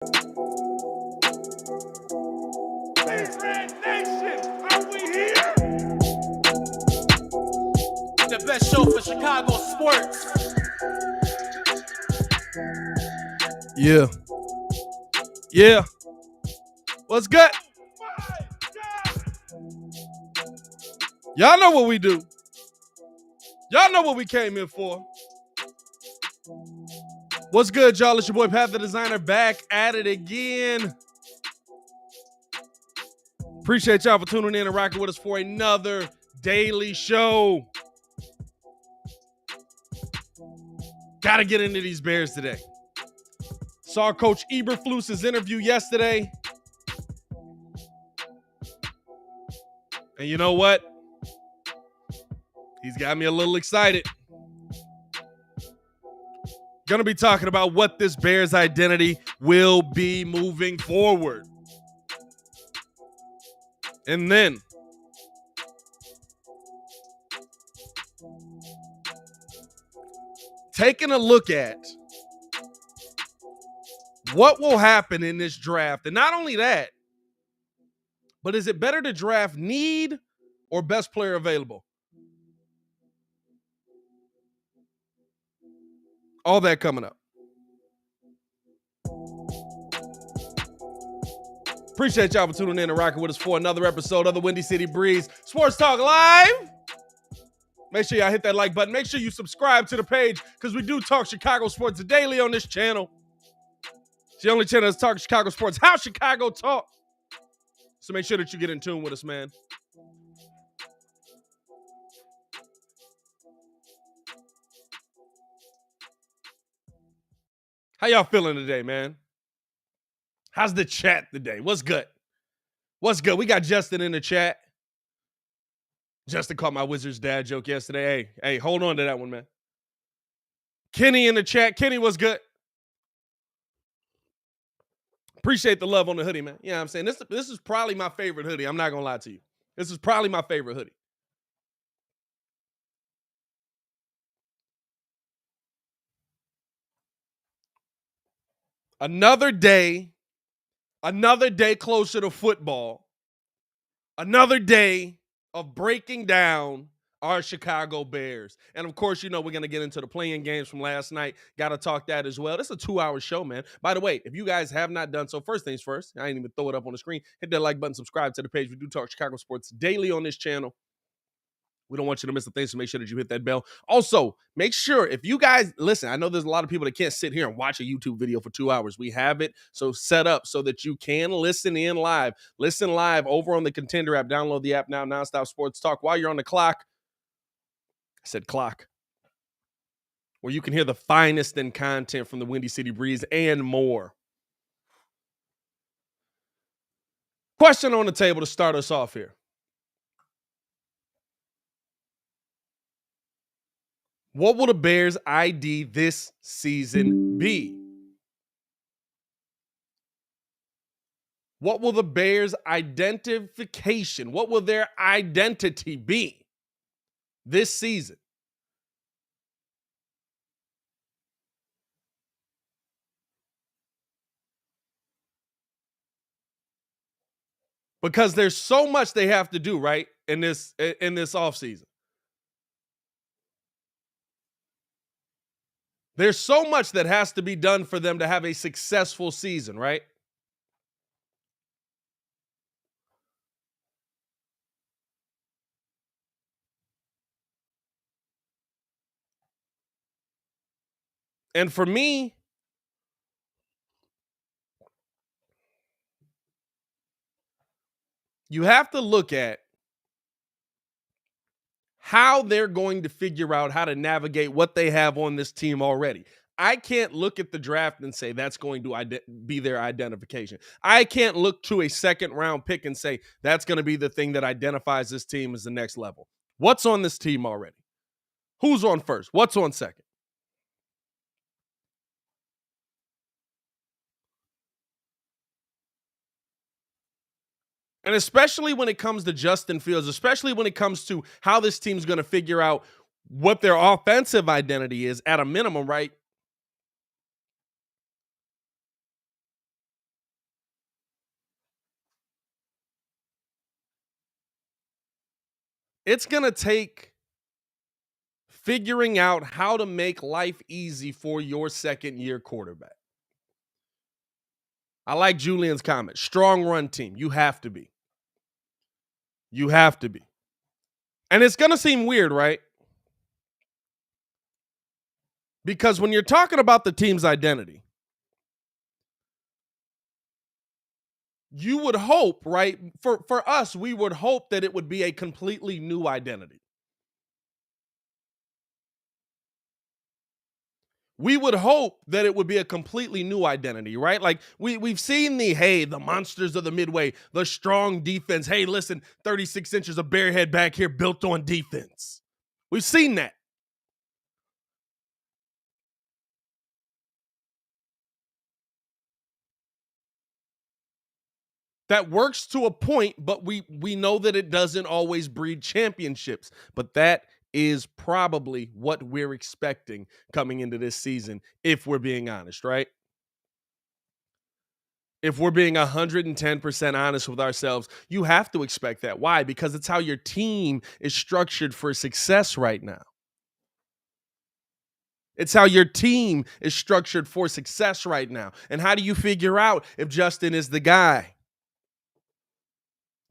Red Nation, are we here? The best show for Chicago sports. Yeah. What's good? Y'all know what we do. Y'all know what we came in for. What's good, y'all? It's your boy Pat the Designer back at it again. Appreciate y'all for tuning in and rocking with us for another daily show. Gotta get into these Bears today. Saw Coach Eburflus' interview yesterday. And you know what? He's got me a little excited. Gonna be talking about what this Bears identity will be moving forward. And then taking a look at what will happen in this draft. And not only that, but is it better to draft need or best player available? All that coming up. Appreciate y'all for tuning in and rocking with us for another episode of the Windy City Breeze Sports Talk Live. Make sure y'all hit that like button. Make sure you subscribe to the page because we do talk Chicago sports daily on this channel. It's the only channel that's talking Chicago sports, how Chicago talk. So make sure that you get in tune with us, man. How y'all feeling today, man? How's the chat today? What's good? What's good? We got Justin in the chat. Justin caught my Wizards dad joke yesterday. Hey, hold on to that one, man. Kenny in the chat. Kenny, what's good? Appreciate the love on the hoodie, man. You know what I'm saying? This is probably my favorite hoodie. I'm not going to lie to you. This is probably my favorite hoodie. Another day closer to football. Another day of breaking down our Chicago Bears. And of course, you know, we're going to get into the playing games from last night. Got to talk that as well. This is a 2-hour show, man. By the way, if you guys have not done so, first things first, I ain't even throw it up on the screen. Hit that like button, subscribe to the page. We do talk Chicago sports daily on this channel. We don't want you to miss a thing, so make sure that you hit that bell. Also, make sure if you guys listen, I know there's a lot of people that can't sit here and watch a YouTube video for 2 hours. We have it so set up so that you can listen in live. Listen live over on the Contender app. Download the app now, Nonstop Sports Talk. While you're on the clock, I said clock, where you can hear the finest in content from the Windy City Breeze and more. Question on the table to start us off here. What will the Bears' ID this season be? What will the Bears' identification, what will their identity be this season? Because there's so much they have to do, right, in this offseason. There's so much that has to be done for them to have a successful season, right? And for me, you have to look at how they're going to figure out how to navigate what they have on this team already. I can't look at the draft and say that's going to be their identification. I can't look to a second-round pick and say that's going to be the thing that identifies this team as the next level. What's on this team already? Who's on first? What's on second? And especially when it comes to Justin Fields, especially when it comes to how this team's going to figure out what their offensive identity is at a minimum, right? it's going to take figuring out how to make life easy for your second-year quarterback. I like Julian's comment. Strong run team. You have to be. You have to be. And it's going to seem weird, right? Because when you're talking about the team's identity, you would hope, right? For us, we would hope that it would be a completely new identity. We would hope that it would be a completely new identity, right? Like we've seen the monsters of the Midway, the strong defense. Hey, listen, 36 inches of bare head back here built on defense. We've seen that. That works to a point, but we know that it doesn't always breed championships. But that is probably what we're expecting coming into this season, if we're being honest, right? If we're being 110% honest with ourselves, you have to expect that. Why? Because it's how your team is structured for success right now. It's how your team is structured for success right now. And how do you figure out if Justin is the guy?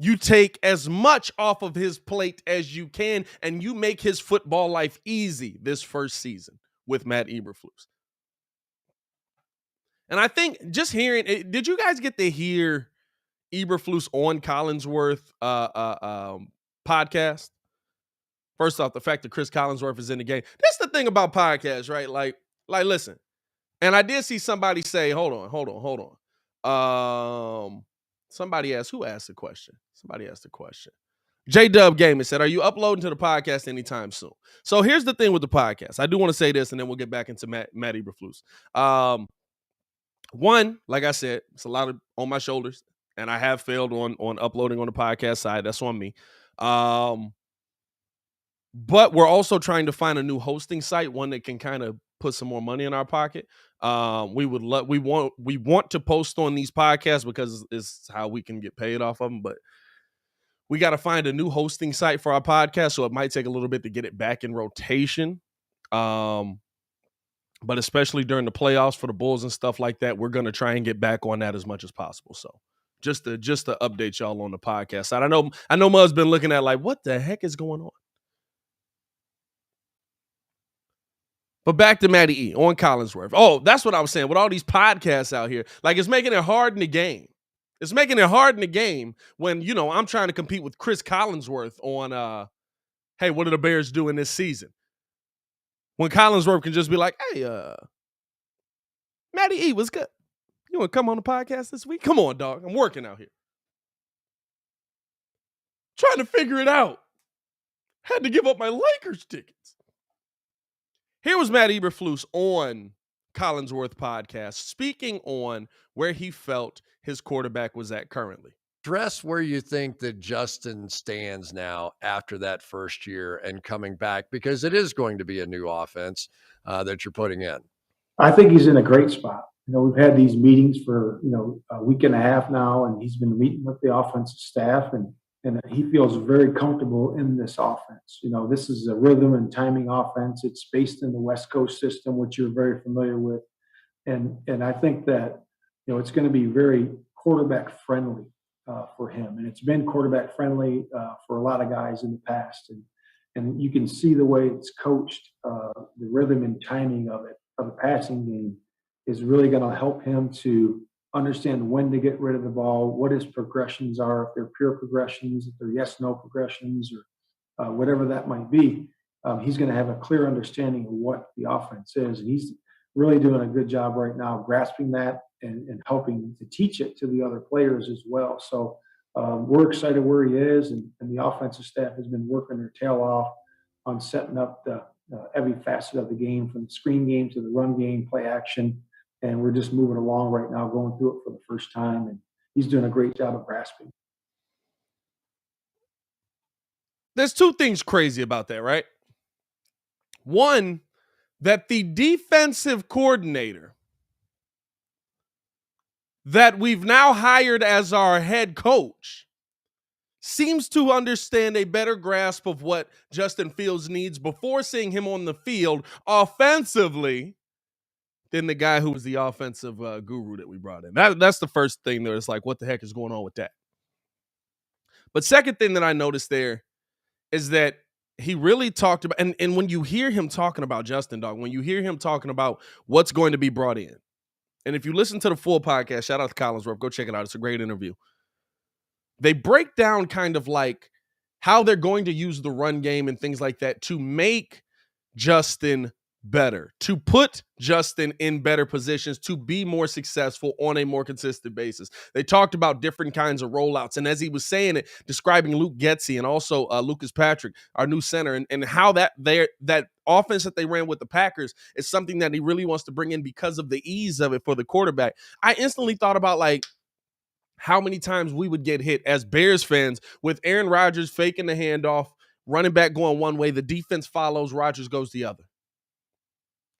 You take as much off of his plate as you can, and you make his football life easy this first season with Matt Eburflus. And I think just hearing it, did you guys get to hear Eburflus on Collinsworth podcast? First off, the fact that Chris Collinsworth is in the game. That's the thing about podcasts, right? Like listen. And I did see somebody say, hold on. Somebody asked, who asked the question? Somebody asked the question. J-Dub Gaming said, are you uploading to the podcast anytime soon? So here's the thing with the podcast. I do want to say this, and then we'll get back into Matt Eburflus. One, like I said, it's a lot on my shoulders, and I have failed on uploading on the podcast side. That's on me. But we're also trying to find a new hosting site, one that can kind of put some more money in our pocket. We want to post on these podcasts because it's how we can get paid off of them, but we got to find a new hosting site for our podcast, so it might take a little bit to get it back in rotation. But especially during the playoffs for the Bulls and stuff like that, we're going to try and get back on that as much as possible. So just to update y'all on the podcast side. I know Mud's been looking at like, what the heck is going on? But back to Matty E on Collinsworth. Oh, that's what I was saying. With all these podcasts out here, like it's making it hard in the game. It's making it hard in the game when, I'm trying to compete with Chris Collinsworth on, hey, what are the Bears doing this season? When Collinsworth can just be like, hey, Matty E, what's good? You want to come on the podcast this week? Come on, dog. I'm working out here. Trying to figure it out. Had to give up my Lakers tickets. Here was Matt Eburflus on Collinsworth podcast, speaking on where he felt his quarterback was at currently. Address where you think that Justin stands now after that first year and coming back, because it is going to be a new offense that you're putting in. I think he's in a great spot. We've had these meetings for, a week and a half now, and he's been meeting with the offensive staff, and he feels very comfortable in this offense. This is a rhythm and timing offense. It's based in the West Coast system, which you're very familiar with. And I think that, it's going to be very quarterback friendly for him. And it's been quarterback friendly for a lot of guys in the past. And you can see the way it's coached, the rhythm and timing of the passing game is really going to help him to understand when to get rid of the ball, what his progressions are, if they're pure progressions, if they're yes-no progressions, or whatever that might be. He's going to have a clear understanding of what the offense is. And he's really doing a good job right now grasping that and helping to teach it to the other players as well. So we're excited where he is, and the offensive staff has been working their tail off on setting up every facet of the game, from the screen game to the run game, play action. And we're just moving along right now, going through it for the first time. And he's doing a great job of grasping. There's two things crazy about that, right? One, that the defensive coordinator that we've now hired as our head coach seems to understand a better grasp of what Justin Fields needs before seeing him on the field offensively than the guy who was the offensive guru that we brought in. That's the first thing there. It's like, what the heck is going on with that? But second thing that I noticed there is that he really talked about, and when you hear him talking about Justin, dog, when you hear him talking about what's going to be brought in, and if you listen to the full podcast, shout out to Collinsworth, go check it out. It's a great interview. They break down kind of like how they're going to use the run game and things like that to make Justin better, to put Justin in better positions to be more successful on a more consistent basis. They talked about different kinds of rollouts. And as he was saying it, describing Luke Getsy and also Lucas Patrick, our new center, and how that offense that they ran with the Packers is something that he really wants to bring in because of the ease of it for the quarterback. I instantly thought about like how many times we would get hit as Bears fans with Aaron Rodgers faking the handoff, running back going one way, the defense follows, Rodgers goes the other.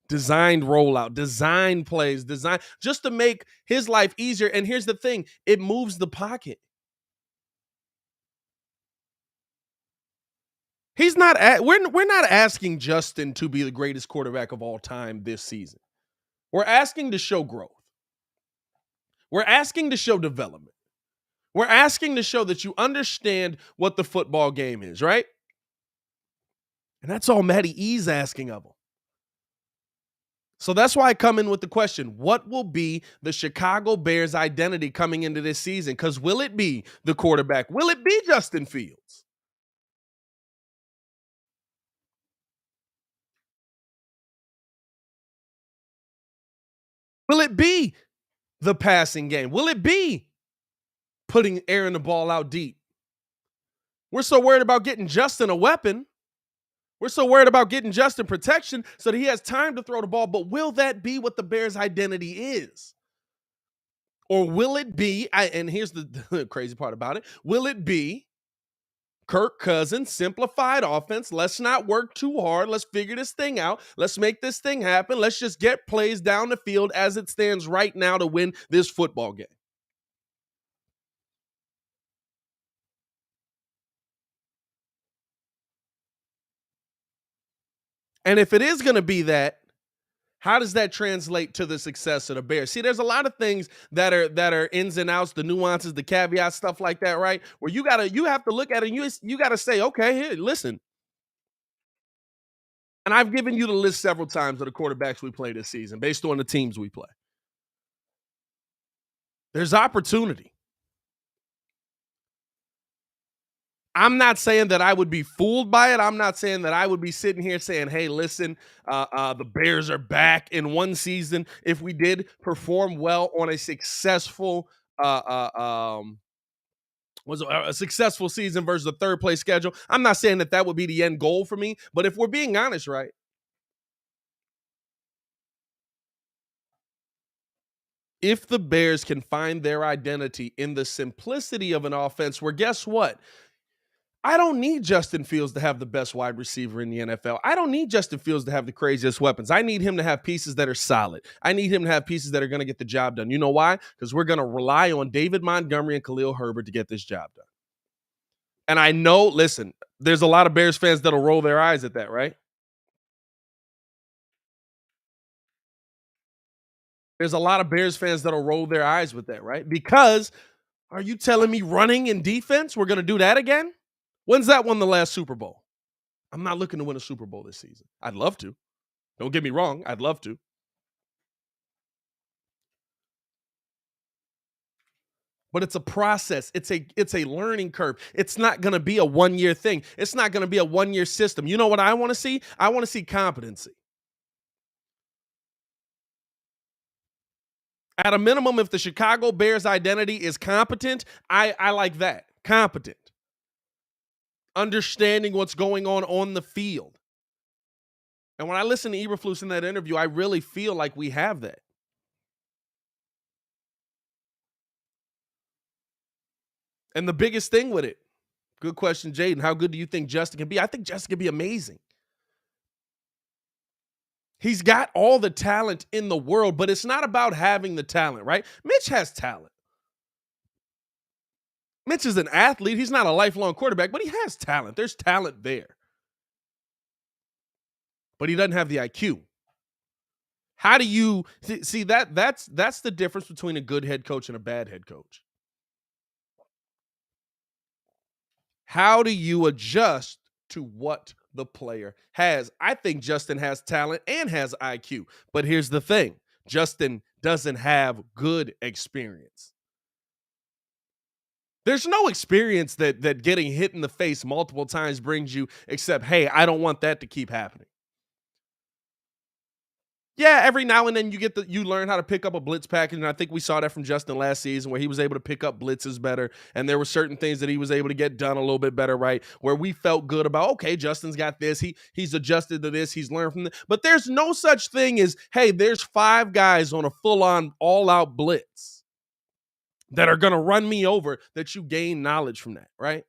Designed rollout, design plays, design just to make his life easier. And here's the thing, it moves the pocket. We're not asking Justin to be the greatest quarterback of all time this season. We're asking to show growth. We're asking to show development. We're asking to show that you understand what the football game is, right? And that's all Matty E's asking of him. So that's why I come in with the question, what will be the Chicago Bears identity coming into this season? Because will it be the quarterback? Will it be Justin Fields? Will it be the passing game? Will it be putting Aaron the ball out deep? We're so worried about getting Justin a weapon. We're so worried about getting Justin protection so that he has time to throw the ball. But will that be what the Bears' identity is? Or will it be, and here's the crazy part about it, will it be Kirk Cousins, simplified offense? Let's not work too hard. Let's figure this thing out. Let's make this thing happen. Let's just get plays down the field as it stands right now to win this football game. And if it is going to be that, how does that translate to the success of the Bears? See, there's a lot of things that are ins and outs, the nuances, the caveats, stuff like that, right? Where you have to look at it and you got to say, okay, here, listen. And I've given you the list several times of the quarterbacks we play this season based on the teams we play. There's opportunity. I'm not saying that I would be fooled by it. I'm not saying that I would be sitting here saying, hey, listen, the Bears are back in one season. If we did perform well on a successful a successful season versus a third place schedule, I'm not saying that would be the end goal for me. But if we're being honest, right, if the Bears can find their identity in the simplicity of an offense where, guess what? I don't need Justin Fields to have the best wide receiver in the NFL. I don't need Justin Fields to have the craziest weapons. I need him to have pieces that are solid. I need him to have pieces that are going to get the job done. You know why? Because we're going to rely on David Montgomery and Khalil Herbert to get this job done. And I know, listen, there's a lot of Bears fans that'll roll their eyes at that, right? There's a lot of Bears fans that'll roll their eyes with that, right? Because are you telling me running and defense, we're going to do that again? When's that won the last Super Bowl? I'm not looking to win a Super Bowl this season. I'd love to. Don't get me wrong. I'd love to. But it's a process. It's a learning curve. It's not going to be a one-year thing. It's not going to be a one-year system. You know what I want to see? I want to see competency. At a minimum, if the Chicago Bears identity is competent, I like that. Competent. Understanding what's going on the field. And when I listen to Eburflus in that interview, I really feel like we have that. And the biggest thing with it, good question, Jaden, how good do you think Justin can be? I think Justin can be amazing. He's got all the talent in the world, but it's not about having the talent, right? Mitch has talent. Mitch is an athlete. He's not a lifelong quarterback, but he has talent. There's talent there. But he doesn't have the IQ. How do you see that? That's the difference between a good head coach and a bad head coach. How do you adjust to what the player has? I think Justin has talent and has IQ. But here's the thing. Justin doesn't have good experience. There's no experience that getting hit in the face multiple times brings you, except, hey, I don't want that to keep happening. Yeah, every now and then you learn how to pick up a blitz package, and I think we saw that from Justin last season where he was able to pick up blitzes better, and there were certain things that he was able to get done a little bit better, right? Where we felt good about, okay, Justin's got this, he's adjusted to this, he's learned from this. But there's no such thing as, hey, there's 5 guys on a full-on, all-out blitz that are going to run me over, that you gain knowledge from that, right?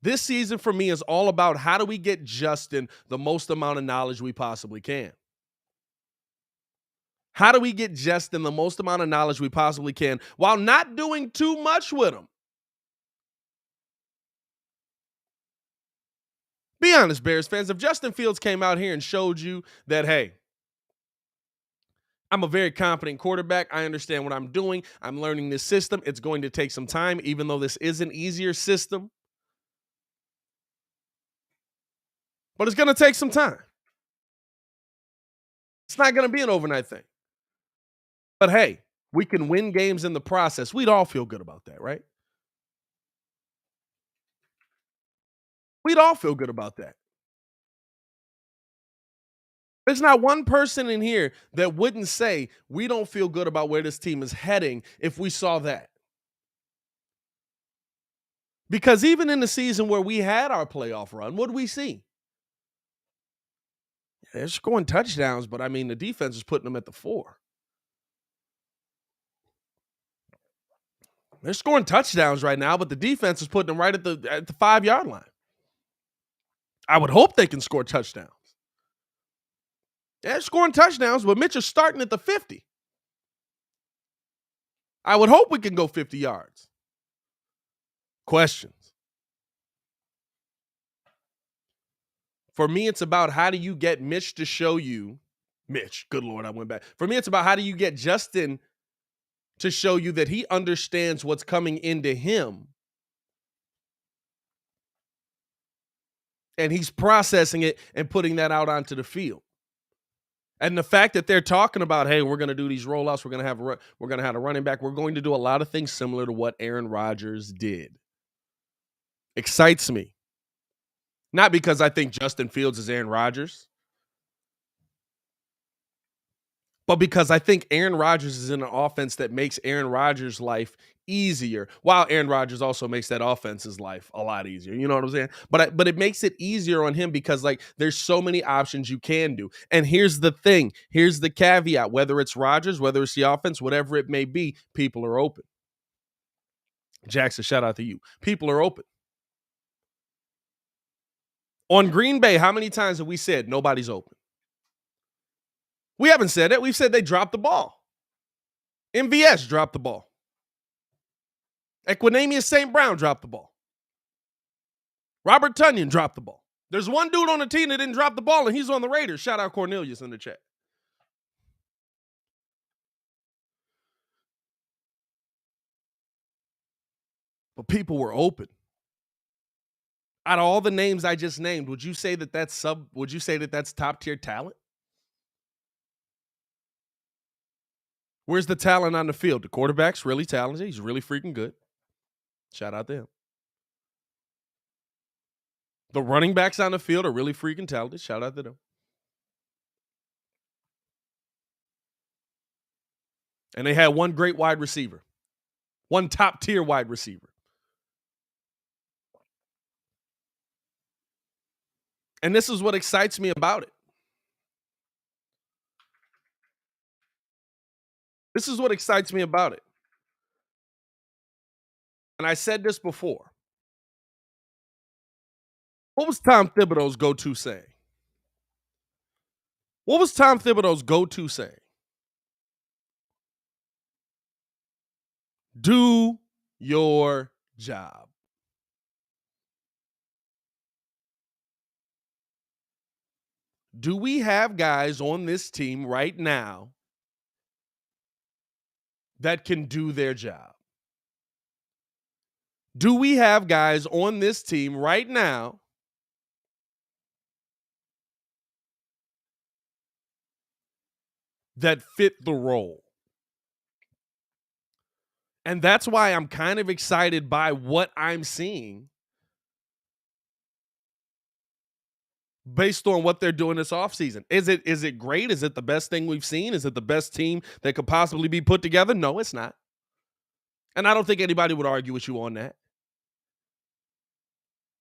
This season for me is all about how do we get Justin the most amount of knowledge we possibly can. How do we get Justin the most amount of knowledge we possibly can while not doing too much with him? Be honest, Bears fans, if Justin Fields came out here and showed you that, hey, I'm a very confident quarterback. I understand what I'm doing. I'm learning this system. It's going to take some time, even though this is an easier system. But it's going to take some time. It's not going to be an overnight thing. But hey, we can win games in the process. We'd all feel good about that, right? We'd all feel good about that. There's not one person in here that wouldn't say we don't feel good about where this team is heading if we saw that. Because even in the season where we had our playoff run, what did we see? They're scoring touchdowns, but I mean, the defense is putting them at the 4. They're scoring touchdowns right now, but the defense is putting them right at the 5-yard line. I would hope they can score touchdowns. They're scoring touchdowns, but Mitch is starting at the 50. I would hope we can go 50 yards. Questions. For me, it's about how do you get Mitch to show you, good Lord, I went back. For me, it's about how do you get Justin to show you that he understands what's coming into him and he's processing it and putting that out onto the field. And the fact that they're talking about, hey, we're going to do these rollouts, we're going to have a running back, we're going to do a lot of things similar to what Aaron Rodgers did. Excites me. Not because I think Justin Fields is Aaron Rodgers, but because I think Aaron Rodgers is in an offense that makes Aaron Rodgers' life easier, while Aaron Rodgers also makes that offense's life a lot easier. You know what I'm saying? But it makes it easier on him because, like, there's so many options you can do. And here's the thing. Here's the caveat. Whether it's Rodgers, whether it's the offense, whatever it may be, people are open. Jackson, shout out to you. People are open. On Green Bay, how many times have we said nobody's open? We haven't said it. We've said they dropped the ball. MVS dropped the ball. Equinemius St. Brown dropped the ball. Robert Tonyan dropped the ball. There's one dude on the team that didn't drop the ball, and he's on the Raiders. Shout out Cornelius in the chat. But people were open. Out of all the names I just named, would you say that that's top tier talent? Where's the talent on the field? The quarterback's really talented. He's really freaking good. Shout out to him. The running backs on the field are really freaking talented. Shout out to them. And they had one great wide receiver. One top tier wide receiver. And this is what excites me about it. This is what excites me about it. And I said this before. What was Tom Thibodeau's go-to saying? What was Tom Thibodeau's go-to saying? Do your job. Do we have guys on this team right now that can do their job? Do we have guys on this team right now that fit the role? And that's why I'm kind of excited by what I'm seeing based on what they're doing this offseason. Is it great? Is it the best thing we've seen? Is it the best team that could possibly be put together? No, it's not. And I don't think anybody would argue with you on that.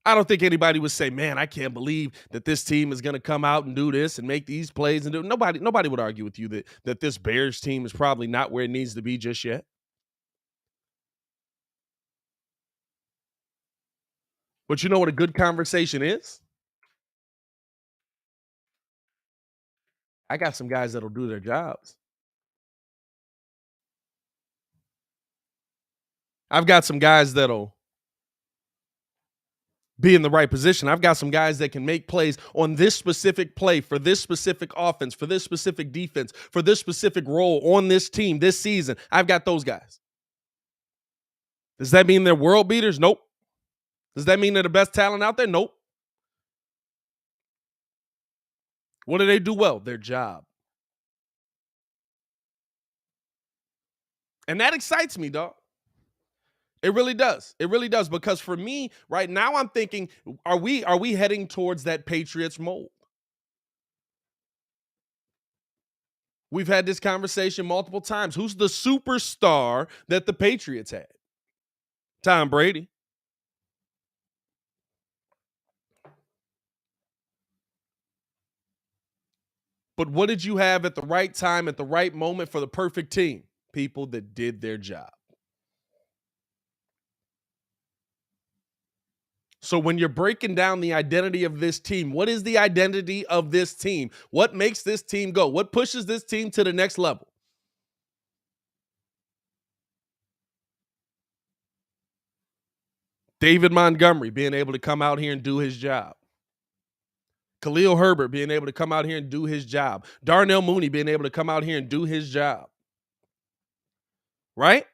I don't think anybody would say, man, I can't believe that this team is going to come out and do this and make these plays and do. Nobody would argue with you that this Bears team is probably not where it needs to be just yet. But you know what a good conversation is? I got some guys that'll do their jobs. I've got some guys that'll be in the right position. I've got some guys that can make plays on this specific play for this specific offense, for this specific defense, for this specific role on this team this season. I've got those guys. Does that mean they're world beaters? Nope. Does that mean they're the best talent out there? Nope. What do they do well? Their job. And that excites me, dog. It really does. It really does. Because for me, right now, I'm thinking, are we heading towards that Patriots mold? We've had this conversation multiple times. Who's the superstar that the Patriots had? Tom Brady. But what did you have at the right time, at the right moment for the perfect team? People that did their job. So when you're breaking down the identity of this team, what is the identity of this team? What makes this team go? What pushes this team to the next level? David Montgomery being able to come out here and do his job. Khalil Herbert being able to come out here and do his job. Darnell Mooney being able to come out here and do his job. Right?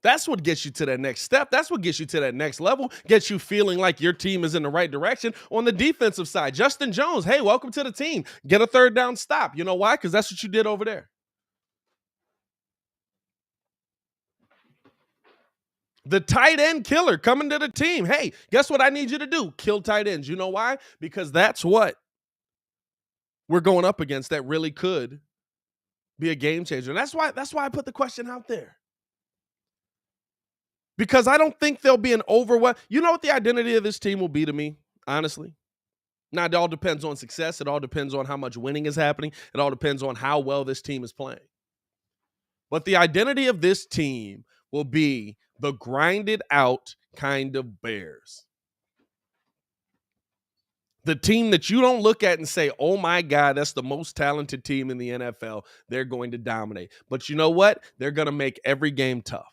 That's what gets you to that next step. That's what gets you to that next level. Gets you feeling like your team is in the right direction. On the defensive side, Justin Jones, hey, welcome to the team. Get a third down stop. You know why? Because that's what you did over there. The tight end killer coming to the team. Hey, guess what I need you to do? Kill tight ends. You know why? Because that's what we're going up against that really could be a game changer. And that's why I put the question out there. Because I don't think there'll be an overwhelm. You know what the identity of this team will be to me, honestly? Now, it all depends on success. It all depends on how much winning is happening. It all depends on how well this team is playing. But the identity of this team will be the grinded out kind of Bears. The team that you don't look at and say, oh my God, that's the most talented team in the NFL. They're going to dominate. But you know what? They're going to make every game tough.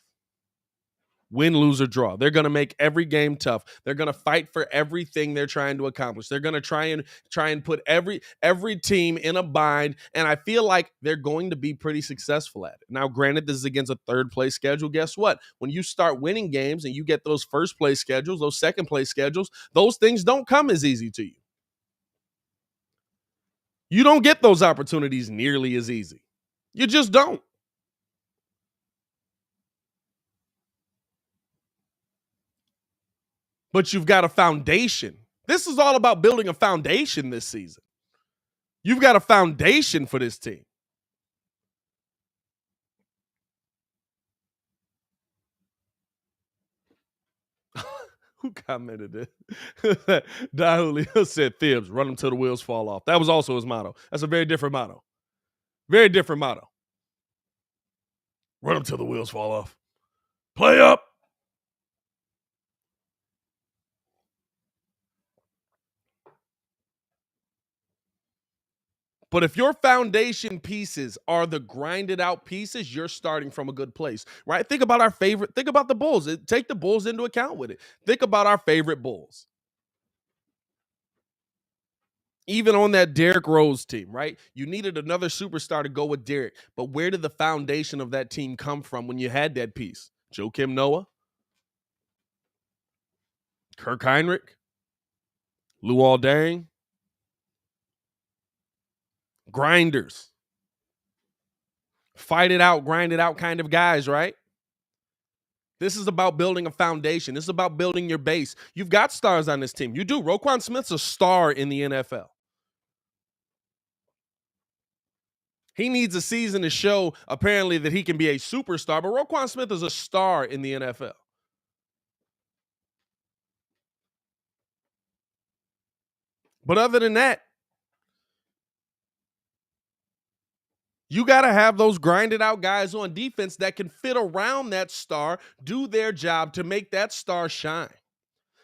Win, lose, or draw. They're going to make every game tough. They're going to fight for everything they're trying to accomplish. They're going to try and put every team in a bind, and I feel like they're going to be pretty successful at it. Now, granted, this is against a third-place schedule. Guess what? When you start winning games and you get those first-place schedules, those second-place schedules, those things don't come as easy to you. You don't get those opportunities nearly as easy. You just don't. But you've got a foundation. This is all about building a foundation this season. You've got a foundation for this team. Who commented it? Julio said, Thibs, run them till the wheels fall off. That was also his motto. That's a very different motto. Very different motto. Run them till the wheels fall off. Play up. But if your foundation pieces are the grinded out pieces, you're starting from a good place, right? Think about the Bulls. Take the Bulls into account with it. Think about our favorite Bulls. Even on that Derrick Rose team, right? You needed another superstar to go with Derrick. But where did the foundation of that team come from when you had that piece? Joakim Noah, Kirk Heinrich, Luol Deng, grinders. Fight it out, grind it out kind of guys, right? This is about building a foundation. This is about building your base. You've got stars on this team. You do. Roquan Smith's a star in the NFL. He needs a season to show, apparently, that he can be a superstar, but Roquan Smith is a star in the NFL. But other than that, you got to have those grinded out guys on defense that can fit around that star, do their job to make that star shine.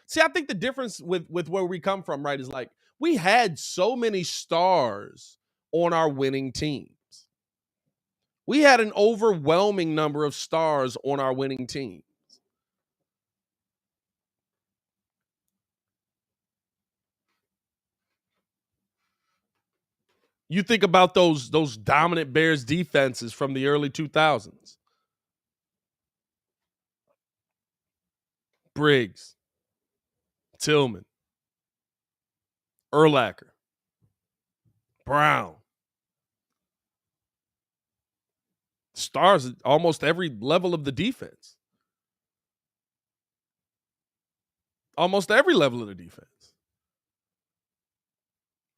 See, I think the difference with where we come from, right, is like we had so many stars on our winning teams. We had an overwhelming number of stars on our winning teams. You think about those dominant Bears defenses from the early 2000s. Briggs, Tillman, Urlacher, Brown. Stars at almost every level of the defense. Almost every level of the defense.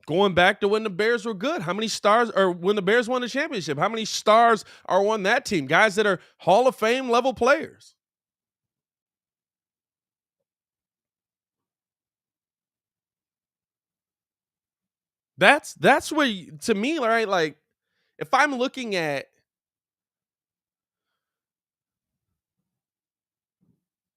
Going back to when the Bears were good, how many stars, or when the Bears won the championship, how many stars are on that team? Guys that are Hall of Fame level players. That's where, to me, right, like, if I'm looking at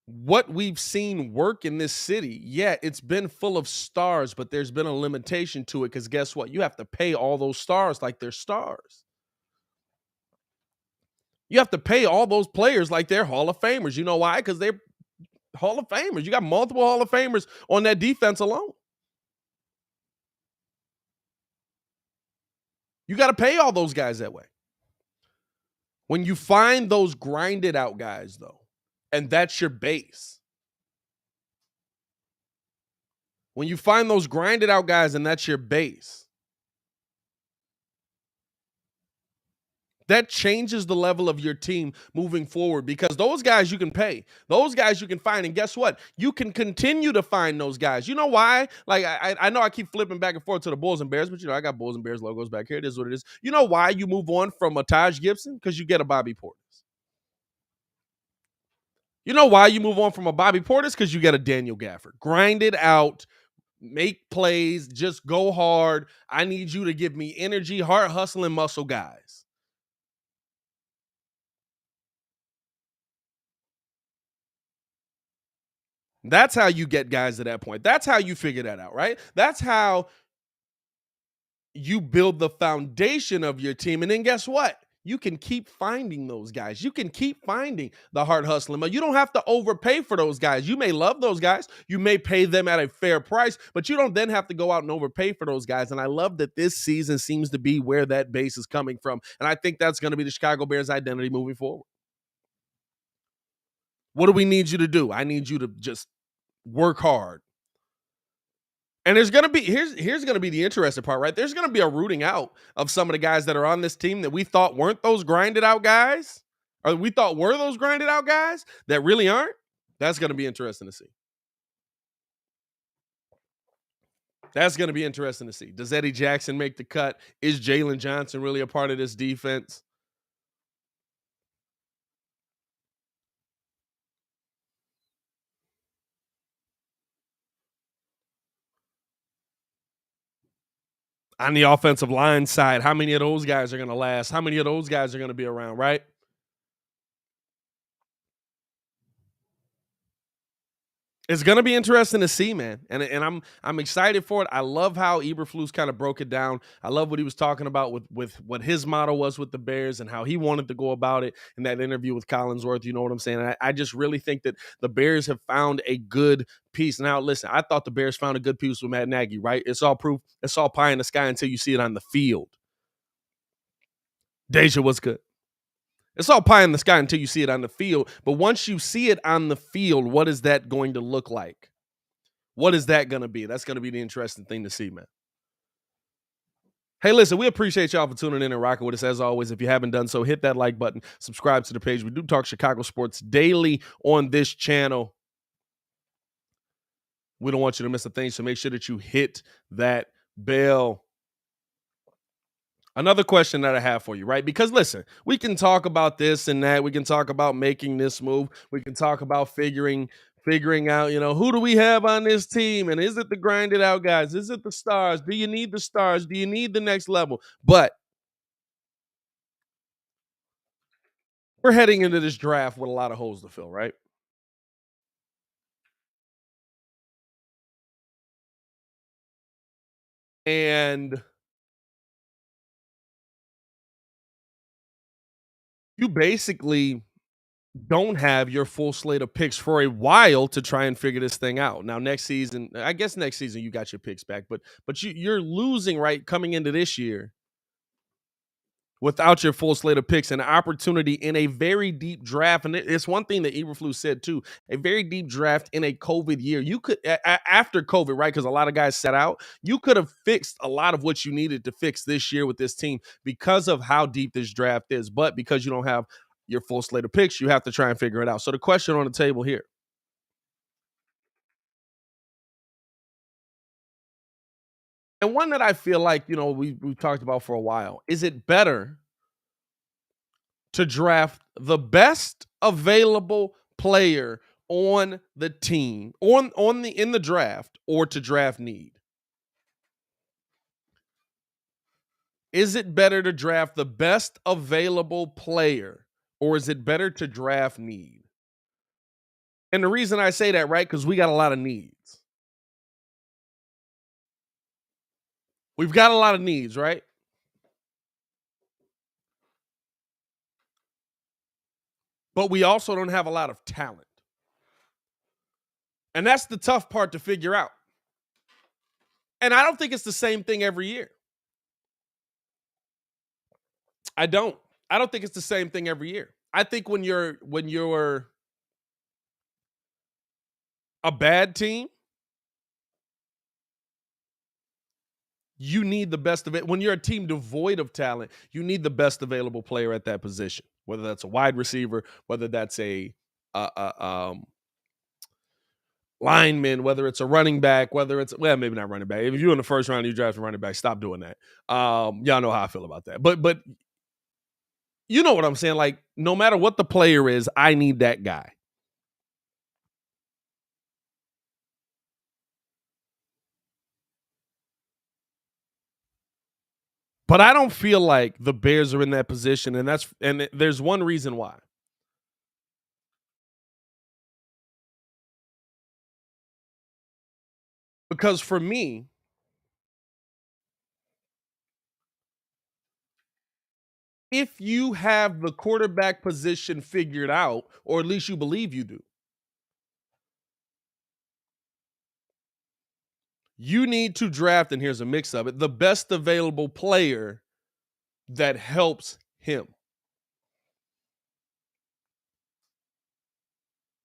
what we've seen work in this city, yeah, it's been full of stars, but there's been a limitation to it because guess what? You have to pay all those stars like they're stars. You have to pay all those players like they're Hall of Famers. You know why? Because they're Hall of Famers. You got multiple Hall of Famers on that defense alone. You got to pay all those guys that way. When you find those grinded out guys, though, and that's your base. When you find those grinded out guys and that's your base, that changes the level of your team moving forward because those guys you can pay. Those guys you can find. And guess what? You can continue to find those guys. You know why? Like, I know I keep flipping back and forth to the Bulls and Bears, but, I got Bulls and Bears logos back here. It is what it is. You know why you move on from a Taj Gibson? Because you get a Bobby Portis. You know why you move on from a Bobby Portis? Because you get a Daniel Gafford. Grind it out. Make plays. Just go hard. I need you to give me energy, heart, hustle, and muscle guys. That's how you get guys to that point. That's how you figure that out, right? That's how you build the foundation of your team. And then guess what? You can keep finding those guys. You can keep finding the heart hustling, but you don't have to overpay for those guys. You may love those guys. You may pay them at a fair price, but you don't then have to go out and overpay for those guys. And I love that this season seems to be where that base is coming from. And I think that's going to be the Chicago Bears identity moving forward. What do we need you to do? I need you to just work hard. And there's going to be, here's going to be the interesting part, right? There's going to be a rooting out of some of the guys that are on this team that we thought weren't those grinded out guys, or we thought were those grinded out guys that really aren't. That's going to be interesting to see. That's going to be interesting to see. Does Eddie Jackson make the cut? Is Jalen Johnson really a part of this defense? On the offensive line side, how many of those guys are going to last? How many of those guys are going to be around, right? It's gonna be interesting to see, man, and I'm excited for it. I love how Eburflus kind of broke it down. I love what he was talking about with what his motto was with the Bears and how he wanted to go about it in that interview with Collinsworth. You know what I'm saying? I just really think that the Bears have found a good piece. Now, listen, I thought the Bears found a good piece with Matt Nagy, right? It's all proof. It's all pie in the sky until you see it on the field. Deja, what's good? It's all pie in the sky until you see it on the field. But once you see it on the field, what is that going to look like? What is that going to be? That's going to be the interesting thing to see, man. Hey, listen, we appreciate y'all for tuning in and rocking with us. As always, if you haven't done so, hit that like button, subscribe to the page. We do talk Chicago sports daily on this channel. We don't want you to miss a thing, so make sure that you hit that bell. Another question that I have for you, right? Because listen, we can talk about this and that. We can talk about making this move. We can talk about figuring out, who do we have on this team? And is it the grinded out guys? Is it the stars? Do you need the stars? Do you need the next level? But we're heading into this draft with a lot of holes to fill, right? And you basically don't have your full slate of picks for a while to try and figure this thing out. Now, next season, I guess next season you got your picks back, but you're losing, right, coming into this year without your full slate of picks, an opportunity in a very deep draft. And it's one thing that Eburflus said too, a very deep draft in a COVID year. You could, after COVID, right, because a lot of guys sat out, you could have fixed a lot of what you needed to fix this year with this team because of how deep this draft is. But because you don't have your full slate of picks, you have to try and figure it out. So the question on the table here, and one that I feel like, we've talked about for a while, is it better to draft the best available player on the team, in the draft, or to draft need? Is it better to draft the best available player, or is it better to draft need? And the reason I say that, right, because we got a lot of needs. We've got a lot of needs, right? But we also don't have a lot of talent. And that's the tough part to figure out. And I don't think it's the same thing every year. I don't think it's the same thing every year. I think when you're a bad team, you need the best of it. When you're a team devoid of talent, you need the best available player at that position, whether that's a wide receiver, whether that's a lineman, whether it's a running back, whether it's, well, maybe not running back. If you're in the first round, you draft a running back, stop doing that. Y'all know how I feel about that. But you know what I'm saying? Like, no matter what the player is, I need that guy. But I don't feel like the Bears are in that position, and there's one reason why. Because for me, if you have the quarterback position figured out, or at least you believe you do, you need to draft, and here's a mix of it, the best available player that helps him.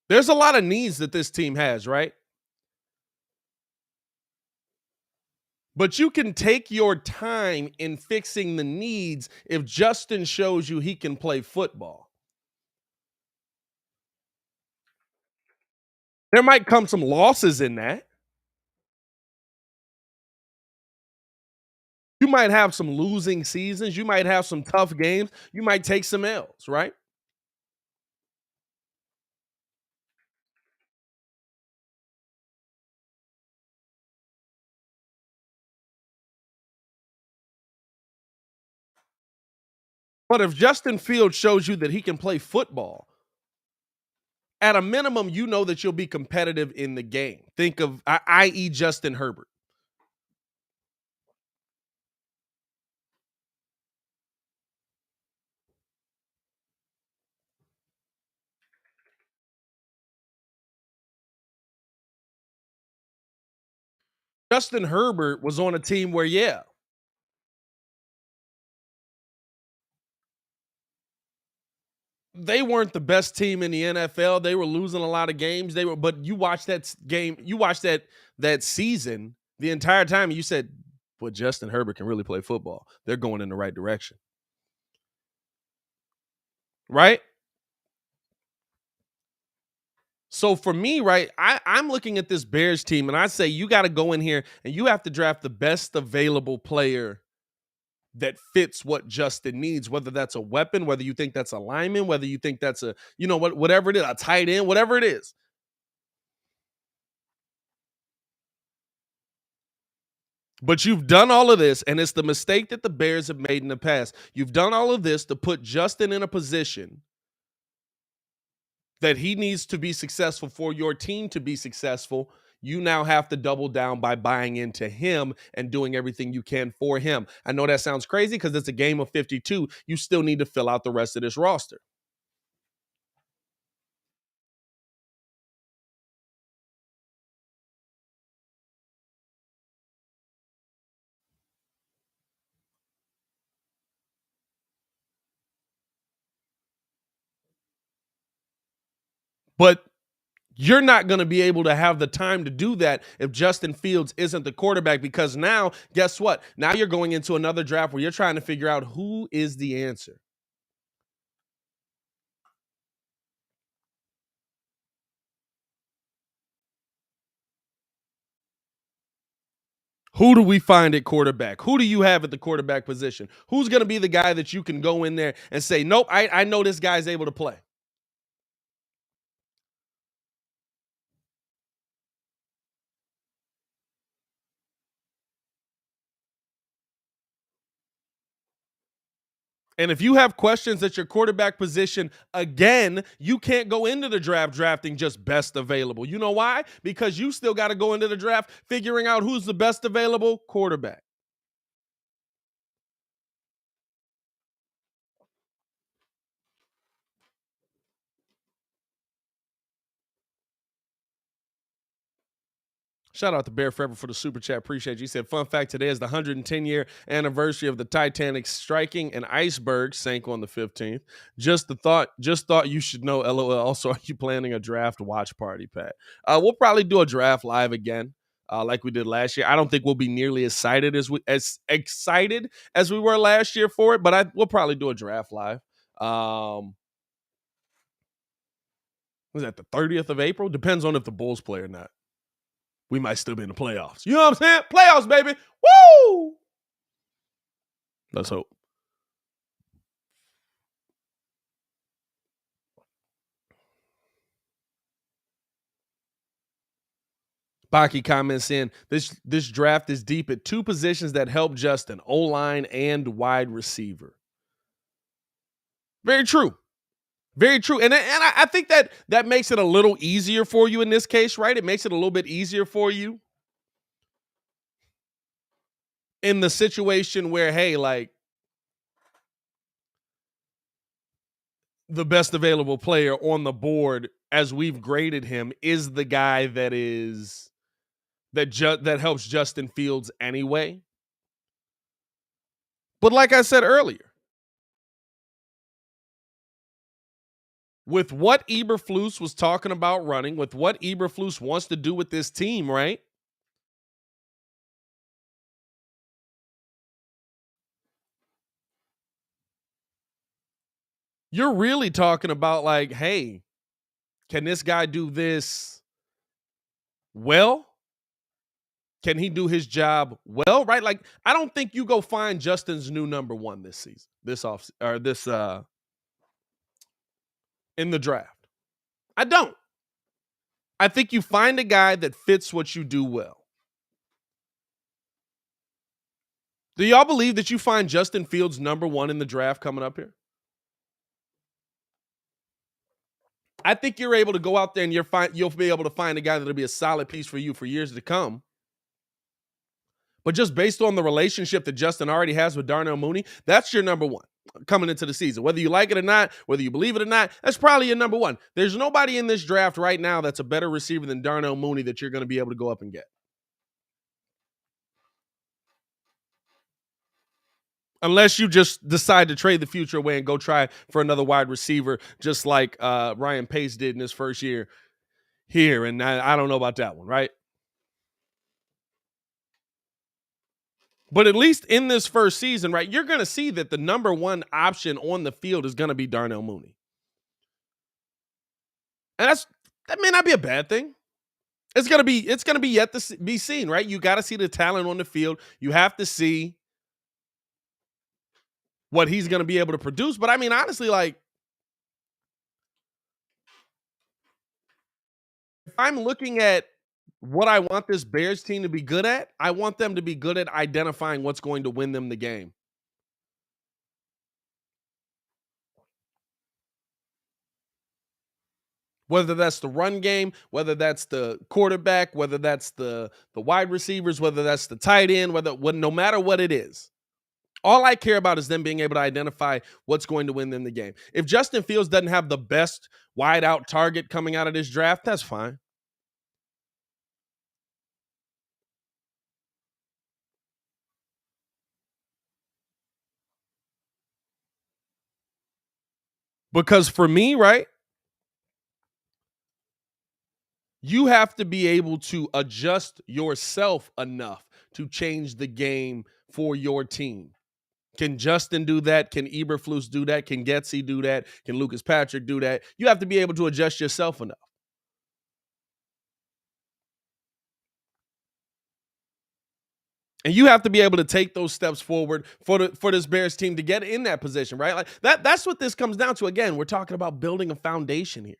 There's a lot of needs that this team has, right? But you can take your time in fixing the needs if Justin shows you he can play football. There might come some losses in that. You might have some losing seasons. You might have some tough games. You might take some L's, right? But if Justin Fields shows you that he can play football at a minimum, you know that you'll be competitive in the game. Think of, i.e., Justin Herbert. Justin Herbert was on a team where, they weren't the best team in the NFL. They were losing a lot of games. But you watched that game, you watched that season the entire time, and you said, well, Justin Herbert can really play football. They're going in the right direction. Right? So for me, right, I'm looking at this Bears team, and I say you got to go in here and you have to draft the best available player that fits what Justin needs, whether that's a weapon, whether you think that's a lineman, whether you think that's a, whatever it is, a tight end, whatever it is. But you've done all of this, and it's the mistake that the Bears have made in the past. You've done all of this to put Justin in a position that he needs to be successful for your team to be successful. You now have to double down by buying into him and doing everything you can for him. I know that sounds crazy because it's a game of 52. You still need to fill out the rest of this roster. But you're not going to be able to have the time to do that if Justin Fields isn't the quarterback, because now, guess what? Now you're going into another draft where you're trying to figure out who is the answer. Who do we find at quarterback? Who do you have at the quarterback position? Who's going to be the guy that you can go in there and say, nope, I know this guy's able to play? And if you have questions at your quarterback position, again, you can't go into the draft drafting just best available. You know why? Because you still got to go into the draft figuring out who's the best available quarterback. Shout out to Bear Forever for the super chat. Appreciate you. He said, fun fact, today is the 110-year anniversary of the Titanic striking an iceberg, sank on the 15th. Just thought you should know, LOL. Also, are you planning a draft watch party, Pat? We'll probably do a draft live again, like we did last year. I don't think we'll be nearly as excited as we were last year for it, but we'll probably do a draft live. Was that the 30th of April? Depends on if the Bulls play or not. We might still be in the playoffs. You know what I'm saying? Playoffs, baby. Woo! Let's hope. Baki comments in, this draft is deep at two positions that help Justin, O-line and wide receiver. Very true. Very true. And I think that makes it a little easier for you in this case, right? It makes it a little bit easier for you in the situation where, hey, like, the best available player on the board as we've graded him is the guy that helps Justin Fields anyway. But like I said earlier, with what Eburflus was talking about running, with what Eburflus wants to do with this team, right? You're really talking about like, hey, can this guy do this well? Can he do his job well, right? Like, I don't think you go find Justin's new number one this season, in the draft. I don't. I think you find a guy that fits what you do well. Do y'all believe that you find Justin Fields number one in the draft coming up here? I think you're able to go out there and you'll be able to find a guy that'll be a solid piece for you for years to come. But just based on the relationship that Justin already has with Darnell Mooney, that's your number one coming into the season. Whether you like it or not, whether you believe it or not, that's probably your number one. There's nobody in this draft right now that's a better receiver than Darnell Mooney that you're going to be able to go up and get. Unless you just decide to trade the future away and go try for another wide receiver, just like Ryan Pace did in his first year here. And I don't know about that one, right? But at least in this first season, right, you're going to see that the number one option on the field is going to be Darnell Mooney. And that may not be a bad thing. It's going to be yet to be seen, right? You got to see the talent on the field. You have to see what he's going to be able to produce. But I mean, honestly, like, if I'm looking at what I want this Bears team to be good at, I want them to be good at identifying what's going to win them the game. Whether that's the run game, whether that's the quarterback, whether that's the wide receivers, whether that's the tight end, no matter what it is. All I care about is them being able to identify what's going to win them the game. If Justin Fields doesn't have the best wide out target coming out of this draft, that's fine. Because for me, right, you have to be able to adjust yourself enough to change the game for your team. Can Justin do that? Can Eburflus do that? Can Getsy do that? Can Lucas Patrick do that? You have to be able to adjust yourself enough. And you have to be able to take those steps forward for this Bears team to get in that position, right? Like that's what this comes down to. Again, we're talking about building a foundation here.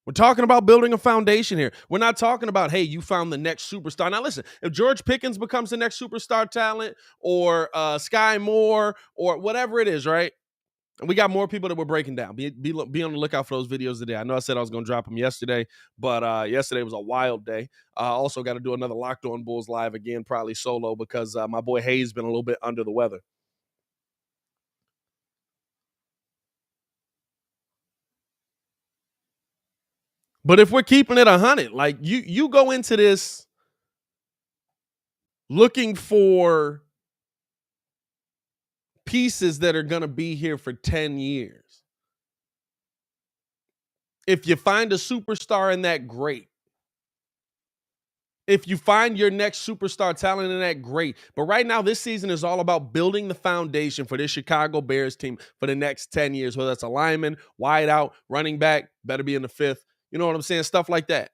We're talking about building a foundation here. We're not talking about, hey, you found the next superstar. Now, listen, if George Pickens becomes the next superstar talent or Sky Moore or whatever it is, right? And we got more people that we're breaking down. Be on the lookout for those videos today. I know I said I was going to drop them yesterday, but yesterday was a wild day. Also got to do another Locked On Bulls live again, probably solo, because my boy Hayes been a little bit under the weather. But if we're keeping it 100, like you go into this looking for pieces that are going to be here for 10 years. If you find a superstar in that, great. If you find your next superstar talent in that, great. But right now, this season is all about building the foundation for this Chicago Bears team for the next 10 years, whether that's a lineman, wide out, running back, better be in the fifth. You know what I'm saying? Stuff like that.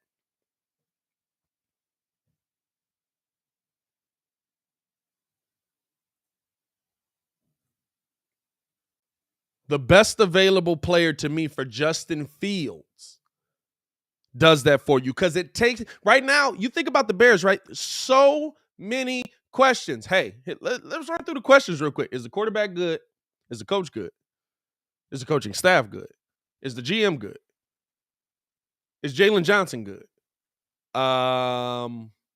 The best available player to me for Justin Fields does that for you, because it takes right now. You think about the Bears, right? So many questions. Hey, let's run through the questions real quick. Is the quarterback good? Is the coach good? Is the coaching staff good? Is the GM good? Is Jalen Johnson good?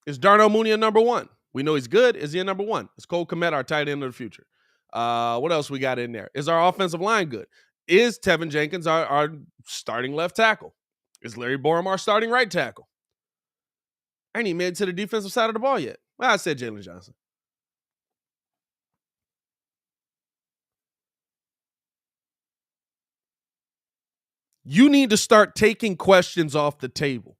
Is Darnell Mooney a number one? We know he's good. Is he a number one? Is Cole Kmet our tight end of the future? What else we got in there? Is our offensive line good? Is Tevin Jenkins our starting left tackle? Is Larry Borum our starting right tackle? I ain't even made it to the defensive side of the ball yet. Well, I said Jalen Johnson. You need to start taking questions off the table.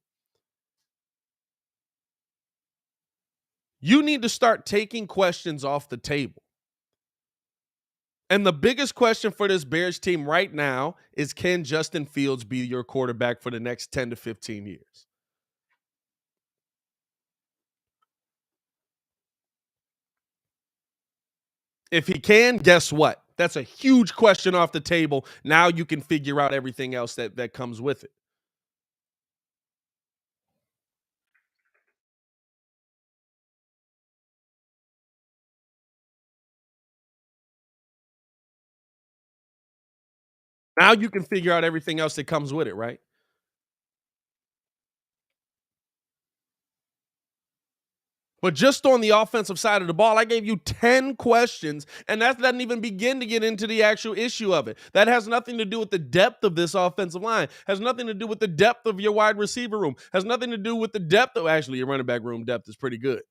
You need to start taking questions off the table. And the biggest question for this Bears team right now is, can Justin Fields be your quarterback for the next 10 to 15 years? If he can, guess what? That's a huge question off the table. Now you can figure out everything else that comes with it. Now you can figure out everything else that comes with it, right? But just on the offensive side of the ball, I gave you 10 questions, and that doesn't even begin to get into the actual issue of it. That has nothing to do with the depth of this offensive line, has nothing to do with the depth of your wide receiver room, has nothing to do with the depth of, actually, your running back room depth is pretty good.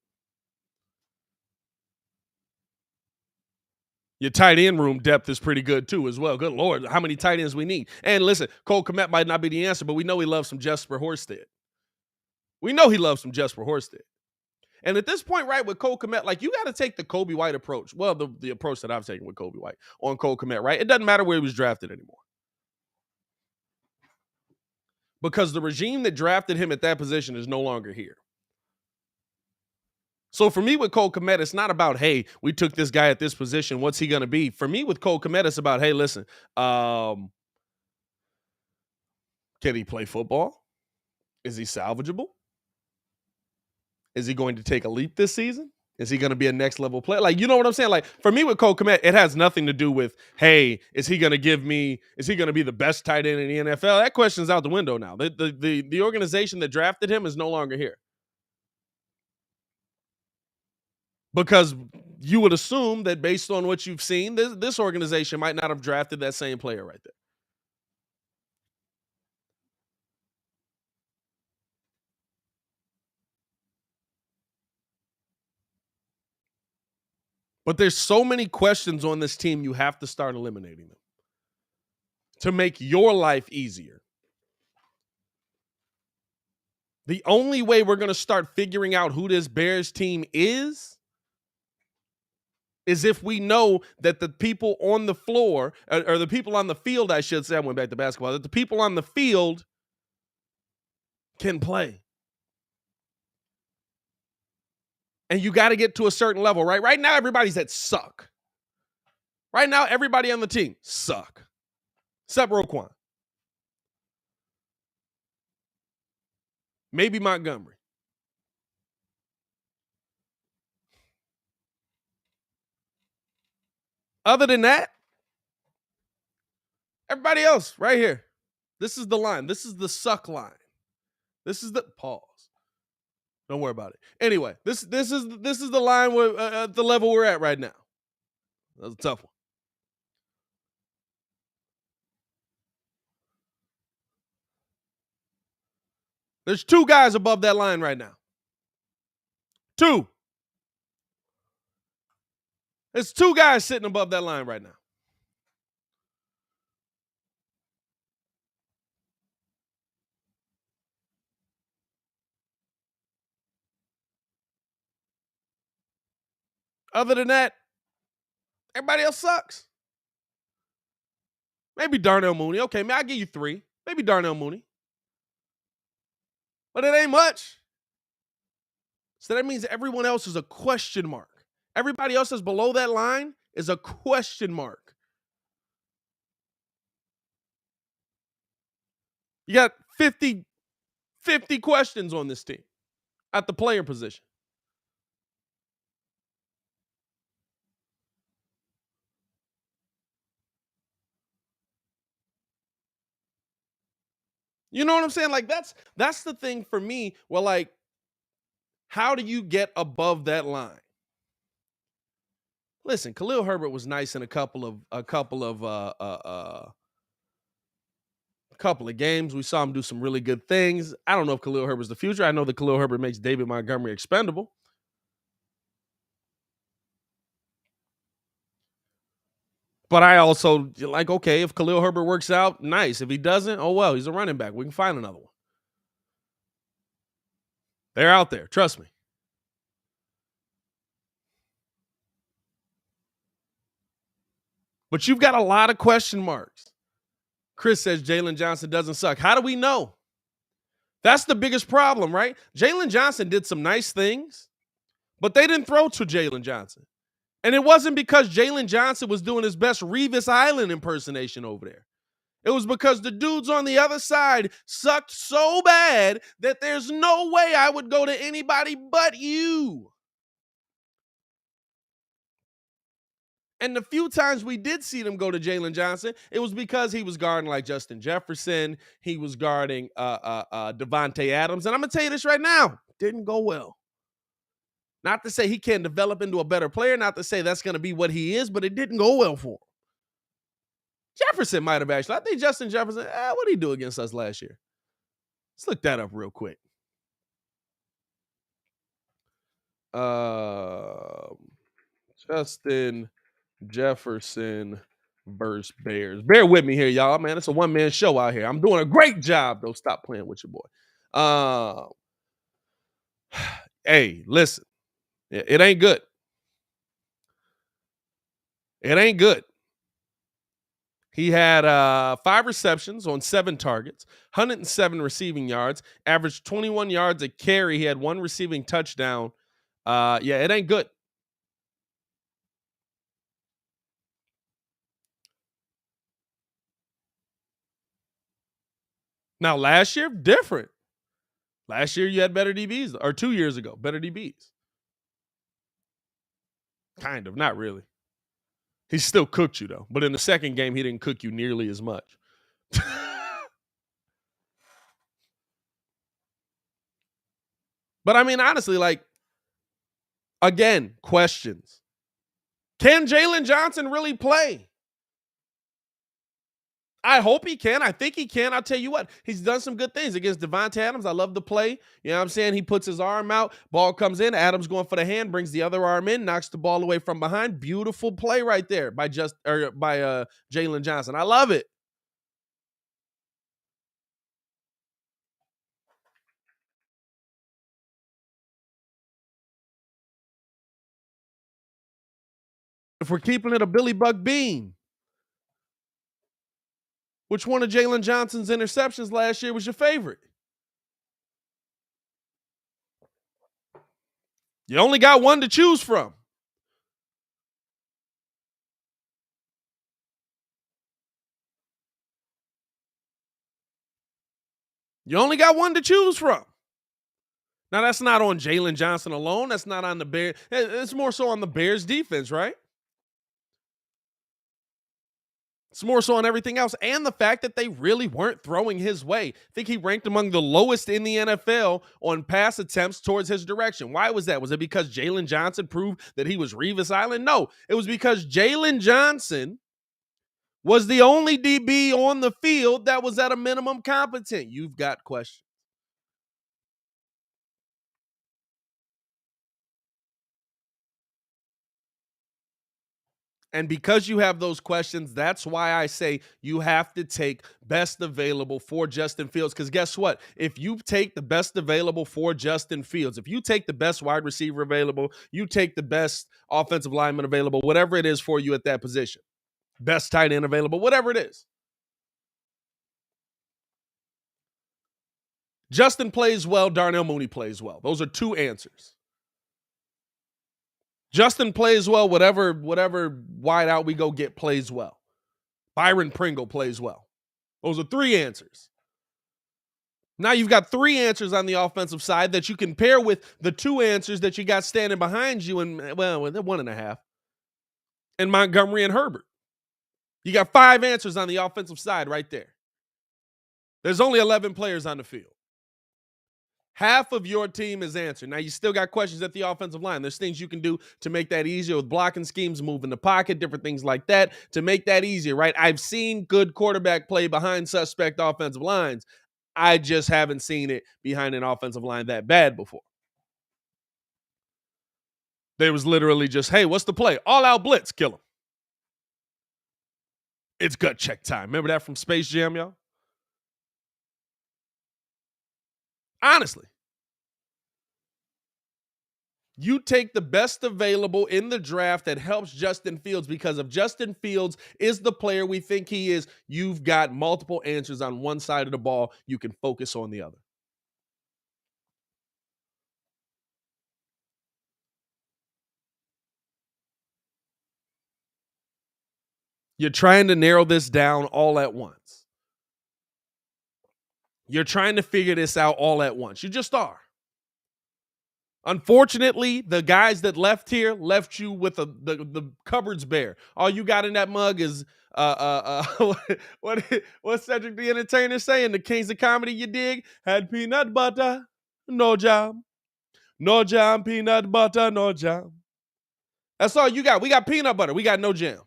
Your tight end room depth is pretty good too as well. Good Lord, how many tight ends we need. And listen, Cole Kmet might not be the answer, but we know he loves some Jesper Horsted. We know he loves some Jesper Horsted. And at this point, right, with Cole Kmet, like, you got to take the Kobe White approach. Well, the approach that I've taken with Kobe White on Cole Kmet, right? It doesn't matter where he was drafted anymore. Because the regime that drafted him at that position is no longer here. So for me with Cole Kmet, it's not about, hey, we took this guy at this position. What's he going to be? For me with Cole Kmet, it's about, hey, listen, can he play football? Is he salvageable? Is he going to take a leap this season? Is he going to be a next level player? Like, you know what I'm saying? Like, for me with Cole Kmet, it has nothing to do with, hey, is he going to be the best tight end in the NFL? That question's out the window now. The organization that drafted him is no longer here. Because you would assume that based on what you've seen, this organization might not have drafted that same player right there. But there's so many questions on this team, you have to start eliminating them to make your life easier. The only way we're going to start figuring out who this Bears team is if we know that the people on the floor, or the people on the field, I should say, I went back to basketball, that the people on the field can play. And you got to get to a certain level, right? Right now, everybody's at suck. Right now, everybody on the team suck. Except Roquan. Maybe Montgomery. Other than that, everybody else right here. This is the line. This is the suck line. This is the pause. Don't worry about it. Anyway, this is the line where at the level we're at right now. That's a tough one. There's two guys above that line right now. Two. There's two guys sitting above that line right now. Other than that, everybody else sucks. Maybe Darnell Mooney. Okay, man, I'll give you three. Maybe Darnell Mooney. But it ain't much. So that means everyone else is a question mark. Everybody else that's below that line is a question mark. You got 50 questions on this team at the player position. You know what I'm saying? Like, that's the thing for me. Well, like, how do you get above that line? Listen, Khalil Herbert was nice in a couple of games. We saw him do some really good things. I don't know if Khalil Herbert's the future. I know that Khalil Herbert makes David Montgomery expendable. But I also like, okay, if Khalil Herbert works out, nice. If he doesn't, oh well, he's a running back. We can find another one. They're out there. Trust me. But you've got a lot of question marks. Chris says Jalen Johnson doesn't suck. How do we know? That's the biggest problem, right? Jalen Johnson did some nice things, but they didn't throw to Jalen Johnson. And it wasn't because Jalen Johnson was doing his best Revis Island impersonation over there. It was because the dudes on the other side sucked so bad that there's no way I would go to anybody but you. And the few times we did see them go to Jalen Johnson, it was because he was guarding like Justin Jefferson. He was guarding Devontae Adams. And I'm going to tell you this right now. Didn't go well. Not to say he can't develop into a better player, not to say that's going to be what he is, but it didn't go well for him. Jefferson might have actually. I think Justin Jefferson, what did he do against us last year? Let's look that up real quick. Justin Jefferson versus Bears. Bear with me here, y'all, man. It's a one-man show out here. I'm doing a great job, though. Stop playing with your boy. Hey, listen. It ain't good. It ain't good. He had 5 receptions on 7 targets, 107 receiving yards, averaged 21 yards a carry. He had 1 receiving touchdown. It ain't good. Now, last year, different. Last year, you had better DBs, or 2 years ago, better DBs. Kind of, not really. He still cooked you, though. But in the second game, he didn't cook you nearly as much. But, I mean, honestly, like, again, questions. Can Jalen Johnson really play? I hope he can. I think he can. I'll tell you what. He's done some good things against Devontae Adams. I love the play. You know what I'm saying? He puts his arm out. Ball comes in. Adams going for the hand. Brings the other arm in. Knocks the ball away from behind. Beautiful play right there by Jalen Johnson. I love it. If we're keeping it a Billy Buck Bean, which one of Jalen Johnson's interceptions last year was your favorite? You only got one to choose from. You only got one to choose from. Now, that's not on Jalen Johnson alone. That's not on the Bears. It's more so on the Bears defense, right? It's more so on everything else, and the fact that they really weren't throwing his way. I think he ranked among the lowest in the NFL on pass attempts towards his direction. Why was that? Was it because Jalen Johnson proved that he was Revis Island? No, it was because Jalen Johnson was the only DB on the field that was at a minimum competent. You've got questions. And because you have those questions, that's why I say you have to take best available for Justin Fields. Because guess what? If you take the best available for Justin Fields, if you take the best wide receiver available, you take the best offensive lineman available, whatever it is for you at that position, best tight end available, whatever it is. Justin plays well, Darnell Mooney plays well. Those are 2 answers. Justin plays well, whatever wide out we go get plays well. Byron Pringle plays well. Those are 3 answers. Now you've got 3 answers on the offensive side that you can pair with the 2 answers that you got standing behind you, and they're 1.5. And Montgomery and Herbert. You got 5 answers on the offensive side right there. There's only 11 players on the field. Half of your team is answered. Now, you still got questions at the offensive line. There's things you can do to make that easier with blocking schemes, moving the pocket, different things like that to make that easier, right? I've seen good quarterback play behind suspect offensive lines. I just haven't seen it behind an offensive line that bad before. There was literally just, hey, what's the play? All-out blitz, kill him. It's gut check time. Remember that from Space Jam, y'all? Honestly, you take the best available in the draft that helps Justin Fields, because if Justin Fields is the player we think he is, you've got multiple answers on one side of the ball. You can focus on the other. You're trying to narrow this down all at once. You're trying to figure this out all at once. You just are. Unfortunately, the guys that left here left you with the cupboards bare. All you got in that mug is what's Cedric the Entertainer saying? The Kings of Comedy, you dig? Had peanut butter, no job. No jam, peanut butter, no jam. That's all you got. We got peanut butter. We got no jam.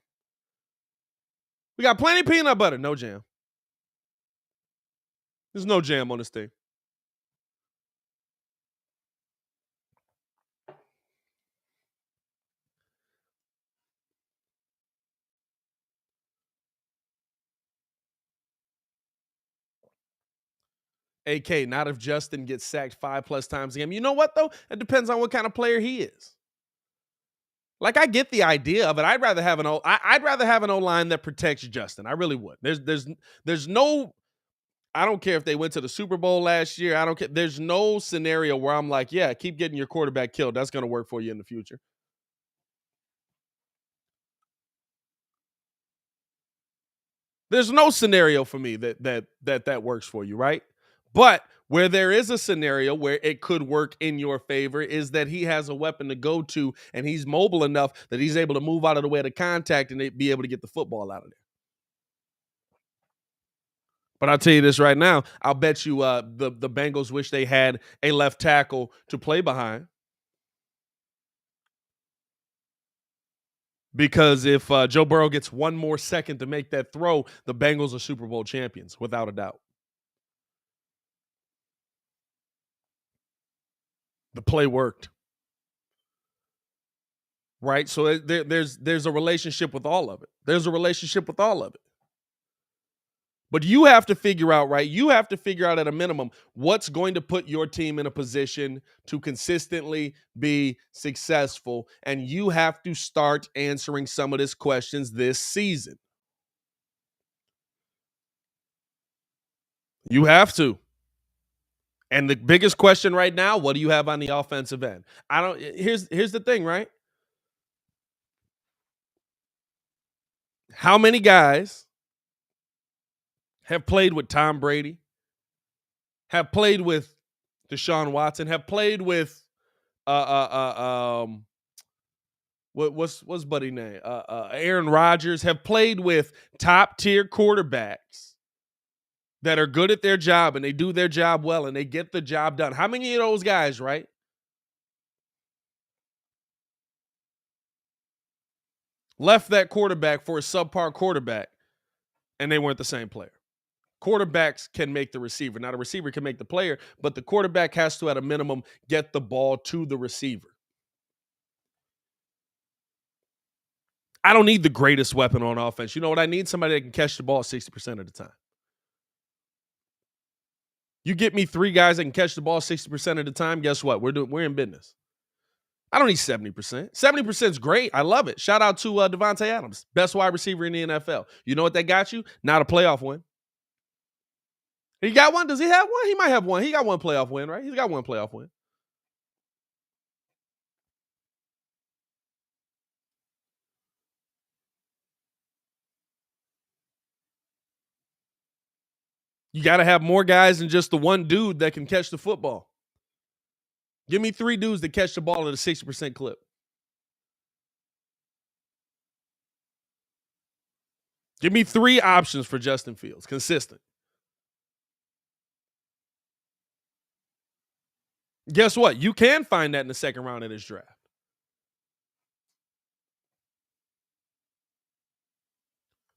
We got plenty of peanut butter, no jam. There's no jam on this thing. AK, not if Justin gets sacked 5+ times a game. You know what, though? It depends on what kind of player he is. Like, I get the idea of it. I'd rather have an O-line that protects Justin. I really would. There's no, I don't care if they went to the Super Bowl last year. I don't care. There's no scenario where I'm like, yeah, keep getting your quarterback killed. That's going to work for you in the future. There's no scenario for me that works for you, right? But where there is a scenario where it could work in your favor is that he has a weapon to go to, and he's mobile enough that he's able to move out of the way of the contact and be able to get the football out of there. But I'll tell you this right now. I'll bet you the Bengals wish they had a left tackle to play behind. Because if Joe Burrow gets one more second to make that throw, the Bengals are Super Bowl champions, without a doubt. The play worked. Right? So there's a relationship with all of it. But you have to figure out, right? You have to figure out at a minimum what's going to put your team in a position to consistently be successful. And you have to start answering some of these questions this season. You have to. And the biggest question right now, what do you have on the offensive end? Here's the thing, right? How many guys have played with Tom Brady, have played with Deshaun Watson, have played with what's buddy name? Aaron Rodgers, have played with top tier quarterbacks that are good at their job and they do their job well and they get the job done. How many of those guys, right? Left that quarterback for a subpar quarterback and they weren't the same player. Quarterbacks can make the receiver. Now, the receiver can make the player, but the quarterback has to, at a minimum, get the ball to the receiver. I don't need the greatest weapon on offense. You know what I need? Somebody that can catch the ball 60% of the time. You get me 3 guys that can catch the ball 60% of the time, guess what? We're in business. I don't need 70%. 70% is great. I love it. Shout out to Devontae Adams, best wide receiver in the NFL. You know what that got you? Not a playoff win. He got one? Does he have one? He might have one. He got one playoff win, right? He's got one playoff win. You got to have more guys than just the one dude that can catch the football. Give me 3 dudes that catch the ball at a 60% clip. Give me 3 options for Justin Fields, consistent. Guess what? You can find that in the second round of this draft.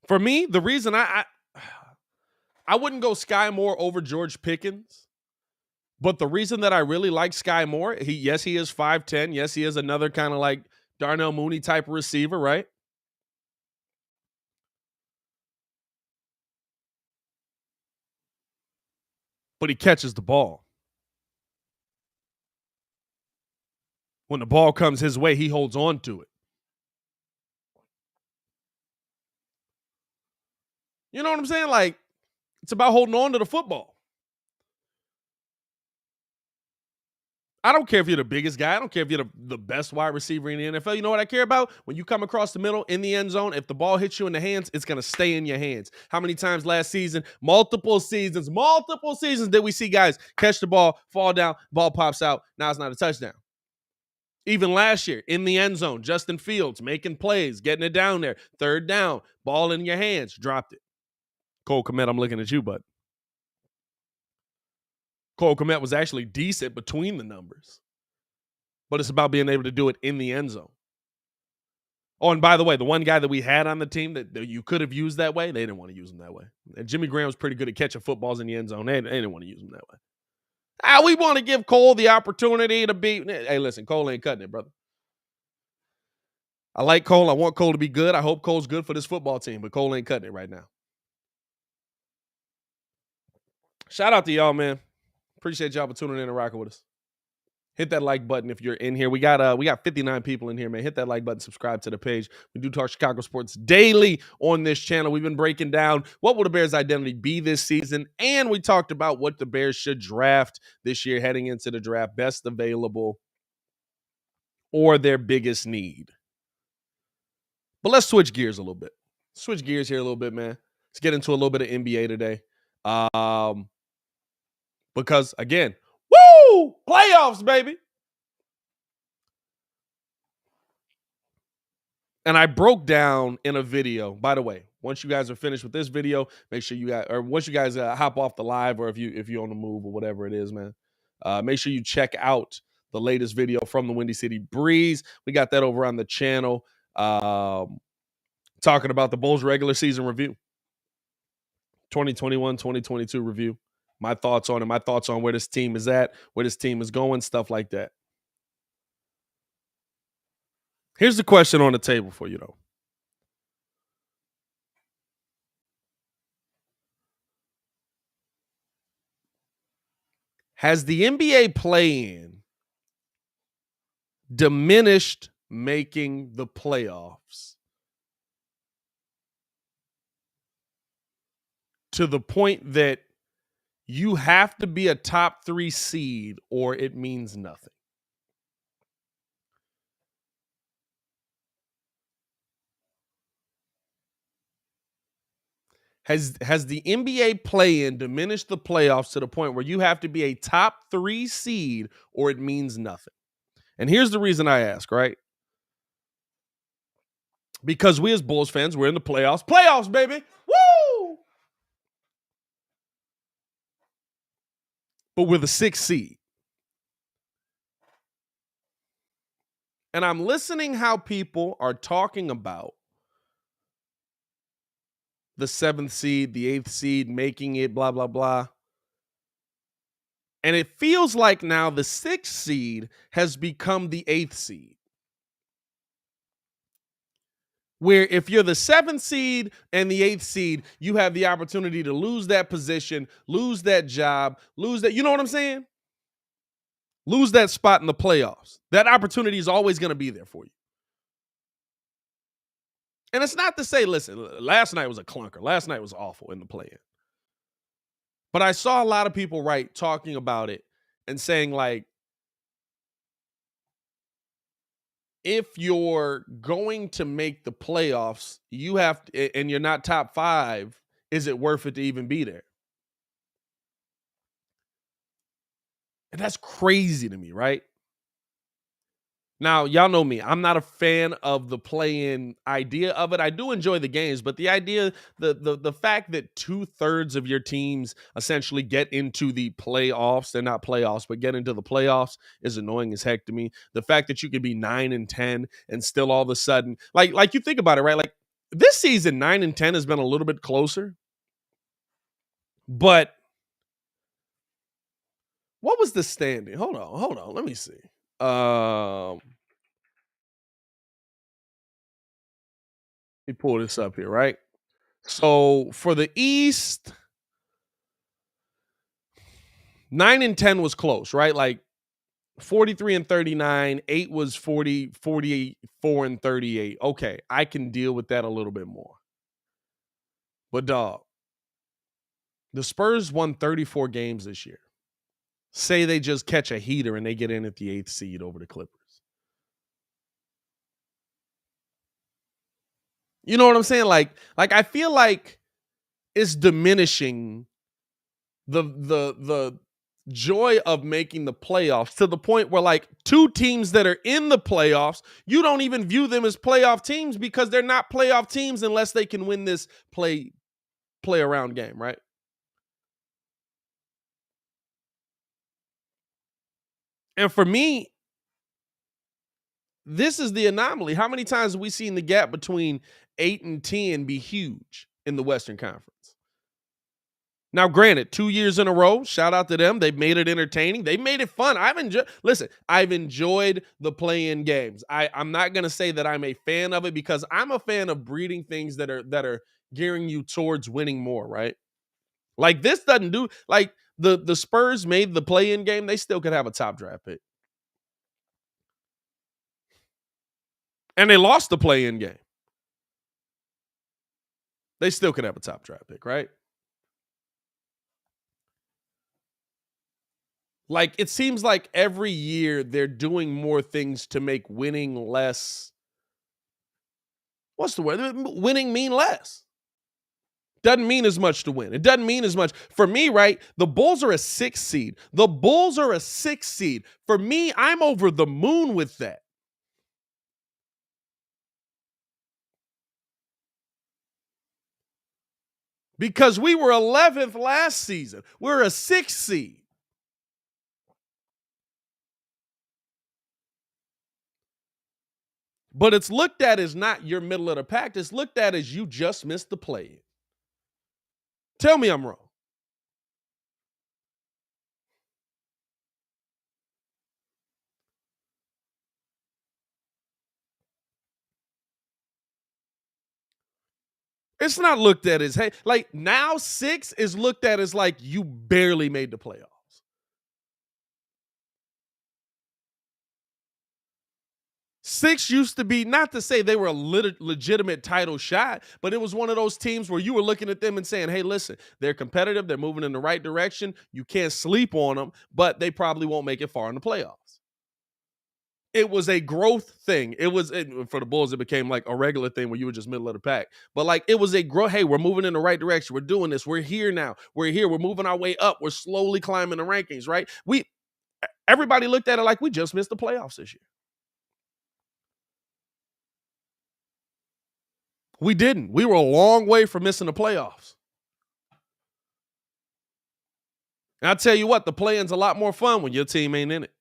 For me, the reason I wouldn't go Sky Moore over George Pickens, but the reason that I really like Sky Moore, he is 5'10". Yes, he is another kind of like Darnell Mooney type of receiver, right? But he catches the ball. When the ball comes his way, he holds on to it. You know what I'm saying? Like, it's about holding on to the football. I don't care if you're the biggest guy. I don't care if you're the best wide receiver in the NFL. You know what I care about? When you come across the middle in the end zone, if the ball hits you in the hands, it's going to stay in your hands. How many times last season, multiple seasons did we see guys catch the ball, fall down, ball pops out, now it's not a touchdown. Even last year, in the end zone, Justin Fields making plays, getting it down there. 3rd down, ball in your hands, dropped it. Cole Kmet, I'm looking at you, bud. Cole Kmet was actually decent between the numbers. but it's about being able to do it in the end zone. Oh, and by the way, the one guy that we had on the team that you could have used that way, they didn't want to use him that way. And Jimmy Graham was pretty good at catching footballs in the end zone. They didn't want to use him that way. We want to give Cole the opportunity to be. Hey, listen, Cole ain't cutting it, brother. I like Cole. I want Cole to be good. I hope Cole's good for this football team, but Cole ain't cutting it right now. Shout out to y'all, man. Appreciate y'all for tuning in and rocking with us. Hit that like button if you're in here. We got 59 people in here, man. Hit that like button, subscribe to the page. We do talk Chicago sports daily on this channel. We've been breaking down what will the Bears' identity be this season, and we talked about what the Bears should draft this year heading into the draft, best available or their biggest need. But let's switch gears a little bit. Switch gears here a little bit, man. Let's get into a little bit of NBA today. Because, again, woo! Playoffs, baby! And I broke down in a video, by the way, once you guys are finished with this video, make sure you guys, or once you guys hop off the live, or if you're on the move or whatever it is, man, make sure you check out the latest video from the Windy City Breeze. We got that over on the channel, talking about the Bulls regular season review, 2021-2022 review. My thoughts on it, my thoughts on where this team is at, where this team is going, stuff like that. Here's the question on the table for you, though. Has the NBA play-in diminished making the playoffs to the point that you have to be a top 3 seed or it means nothing? Has the NBA play-in diminished the playoffs to the point where you have to be a top 3 seed or it means nothing? And here's the reason I ask, right? Because we as Bulls fans, we're in the playoffs. Playoffs, baby! Woo! But we're the 6th seed. And I'm listening how people are talking about the 7th seed, the 8th seed, making it, blah, blah, blah. And it feels like now the 6th seed has become the 8th seed. Where if you're the 7th seed and the 8th seed, you have the opportunity to lose that position, lose that job, lose that, you know what I'm saying? Lose that spot in the playoffs. That opportunity is always going to be there for you. And it's not to say, listen, last night was a clunker. Last night was awful in the play-in. But I saw a lot of people talking about it and saying, like, if you're going to make the playoffs, you have to, and you're not top 5, is it worth it to even be there? And that's crazy to me, right? Now, y'all know me. I'm not a fan of the play-in idea of it. I do enjoy the games, but the idea, the fact that 2/3 of your teams essentially get into the playoffs, they're not playoffs, but get into the playoffs is annoying as heck to me. The fact that you could be 9-10 and still all of a sudden, like you think about it, right? Like this season, 9-10 has been a little bit closer, but what was the standing? Hold on. Let me see. Let me pull this up here, right? So for the East, 9-10 was close, right? Like 43-39, 8 was 44-38. Okay, I can deal with that a little bit more. But dog, the Spurs won 34 games this year. Say they just catch a heater and they get in at the 8th seed over the Clippers. You know what I'm saying? Like I feel like it's diminishing the joy of making the playoffs to the point where, like, 2 teams that are in the playoffs, you don't even view them as playoff teams because they're not playoff teams unless they can win this play around game, right? And for me, this is the anomaly. How many times have we seen the gap between 8 and 10 be huge in the Western Conference? Now, granted, 2 years in a row, shout out to them. They've made it entertaining. They made it fun. I've enjoyed the play-in games. I'm not going to say that I'm a fan of it because I'm a fan of breeding things that are gearing you towards winning more, right? Like this doesn't do, like the Spurs made the play-in game. They still could have a top draft pick. And they lost the play-in game. They still could have a top draft pick, right? Like, it seems like every year they're doing more things to make winning less. What's the word? Winning mean less. Doesn't mean as much to win. It doesn't mean as much. For me, right, the Bulls are a 6 seed. The Bulls are a 6 seed. For me, I'm over the moon with that. Because we were 11th last season. We're a 6 seed. But it's looked at as not your middle of the pack. It's looked at as you just missed the play. Tell me I'm wrong. It's not looked at as, hey, like now 6 is looked at as like you barely made the playoffs. 6 used to be, not to say they were a legitimate title shot, but it was one of those teams where you were looking at them and saying, hey, listen, they're competitive. They're moving in the right direction. You can't sleep on them, but they probably won't make it far in the playoffs. It was a growth thing. For the Bulls, it became like a regular thing where you were just middle of the pack. But like it was a growth. Hey, we're moving in the right direction. We're doing this. We're here now. We're here. We're moving our way up. We're slowly climbing the rankings, right? Everybody looked at it like we just missed the playoffs this year. We didn't. We were a long way from missing the playoffs. And I'll tell you what, the play-in's a lot more fun when your team ain't in it.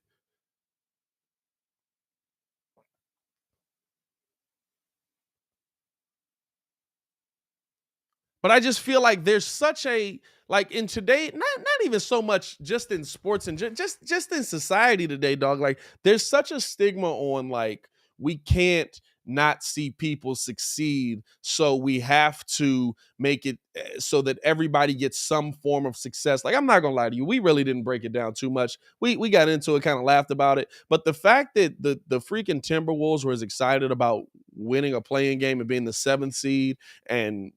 But I just feel like there's such a, like in today, not even so much just in sports and just in society today, dog. Like there's such a stigma on like we can't not see people succeed, so we have to make it so that everybody gets some form of success. Like I'm not gonna lie to you, we really didn't break it down too much. We got into it, kind of laughed about it, but the fact that the freaking Timberwolves were as excited about winning a play-in game and being the 7th seed and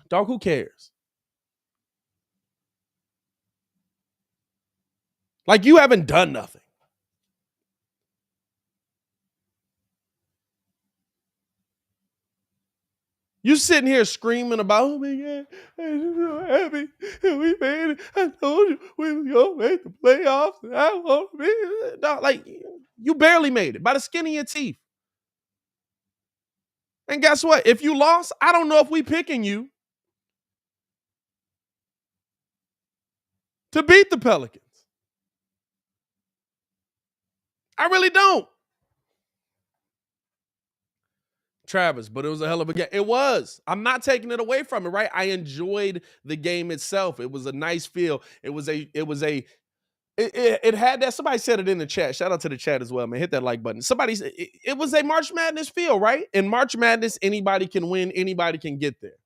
dog, who cares? Like you haven't done nothing. You sitting here screaming about, oh my God, I'm so happy we made it. I told you we was gonna make the playoffs. And I want to be dog, like you barely made it by the skin of your teeth. And guess what? If you lost, I don't know if we picking you to beat the Pelicans. I really don't. Travis, but it was a hell of a game. It was. I'm not taking it away from it, right? I enjoyed the game itself. It was a nice feel. It had that. Somebody said it in the chat. Shout out to the chat as well, man. Hit that like button. It was a March Madness feel, right? In March Madness, anybody can win. Anybody can get there.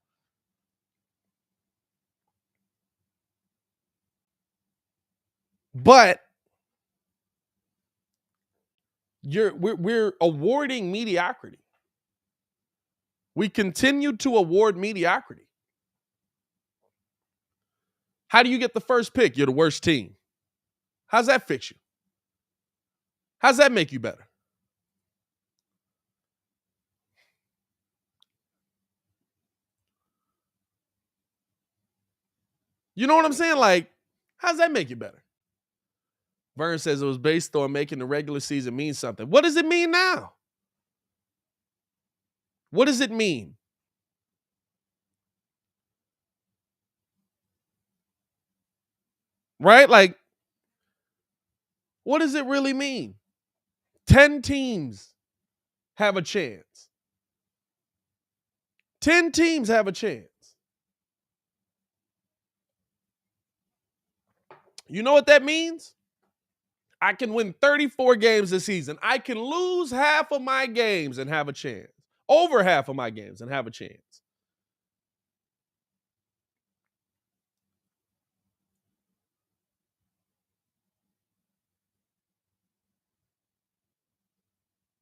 But we're awarding mediocrity. We continue to award mediocrity. How do you get the first pick? You're the worst team. How's that fix you? How's that make you better? You know what I'm saying? Like, how's that make you better? Vern says it was based on making the regular season mean something. What does it mean now? What does it mean? Right? Like, what does it really mean? 10 teams have a chance. 10 teams have a chance. You know what that means? I can win 34 games this season. I can lose half of my games and have a chance. Over half of my games and have a chance.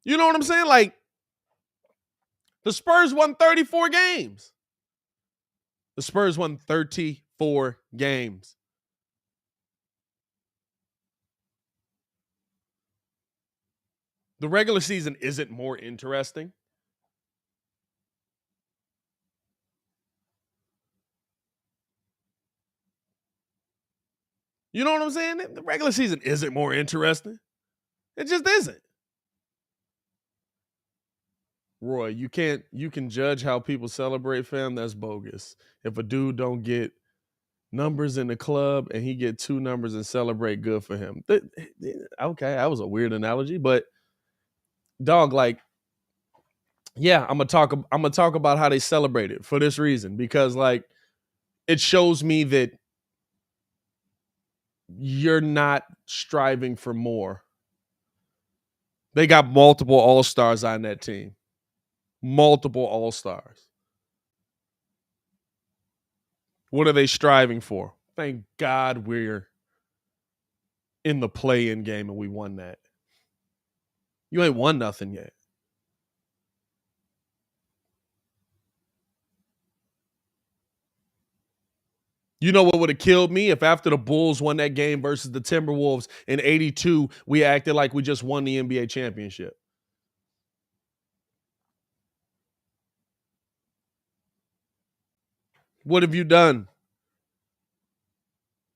You know what I'm saying? Like, the Spurs won 34 games. The Spurs won 34 games. The regular season isn't more interesting. You know what I'm saying? The regular season isn't more interesting. It just isn't. Roy, you can judge how people celebrate, fam. That's bogus. If a dude don't get numbers in the club and he get 2 numbers and celebrate, good for him. Okay, that was a weird analogy, but dog, like, yeah, I'm gonna talk about how they celebrate it for this reason, because like it shows me that you're not striving for more. They got multiple all-stars on that team. Multiple all-stars. What are they striving for? Thank God we're in the play-in game and we won that. You ain't won nothing yet. You know what would have killed me? If after the Bulls won that game versus the Timberwolves in 82, we acted like we just won the NBA championship. What have you done?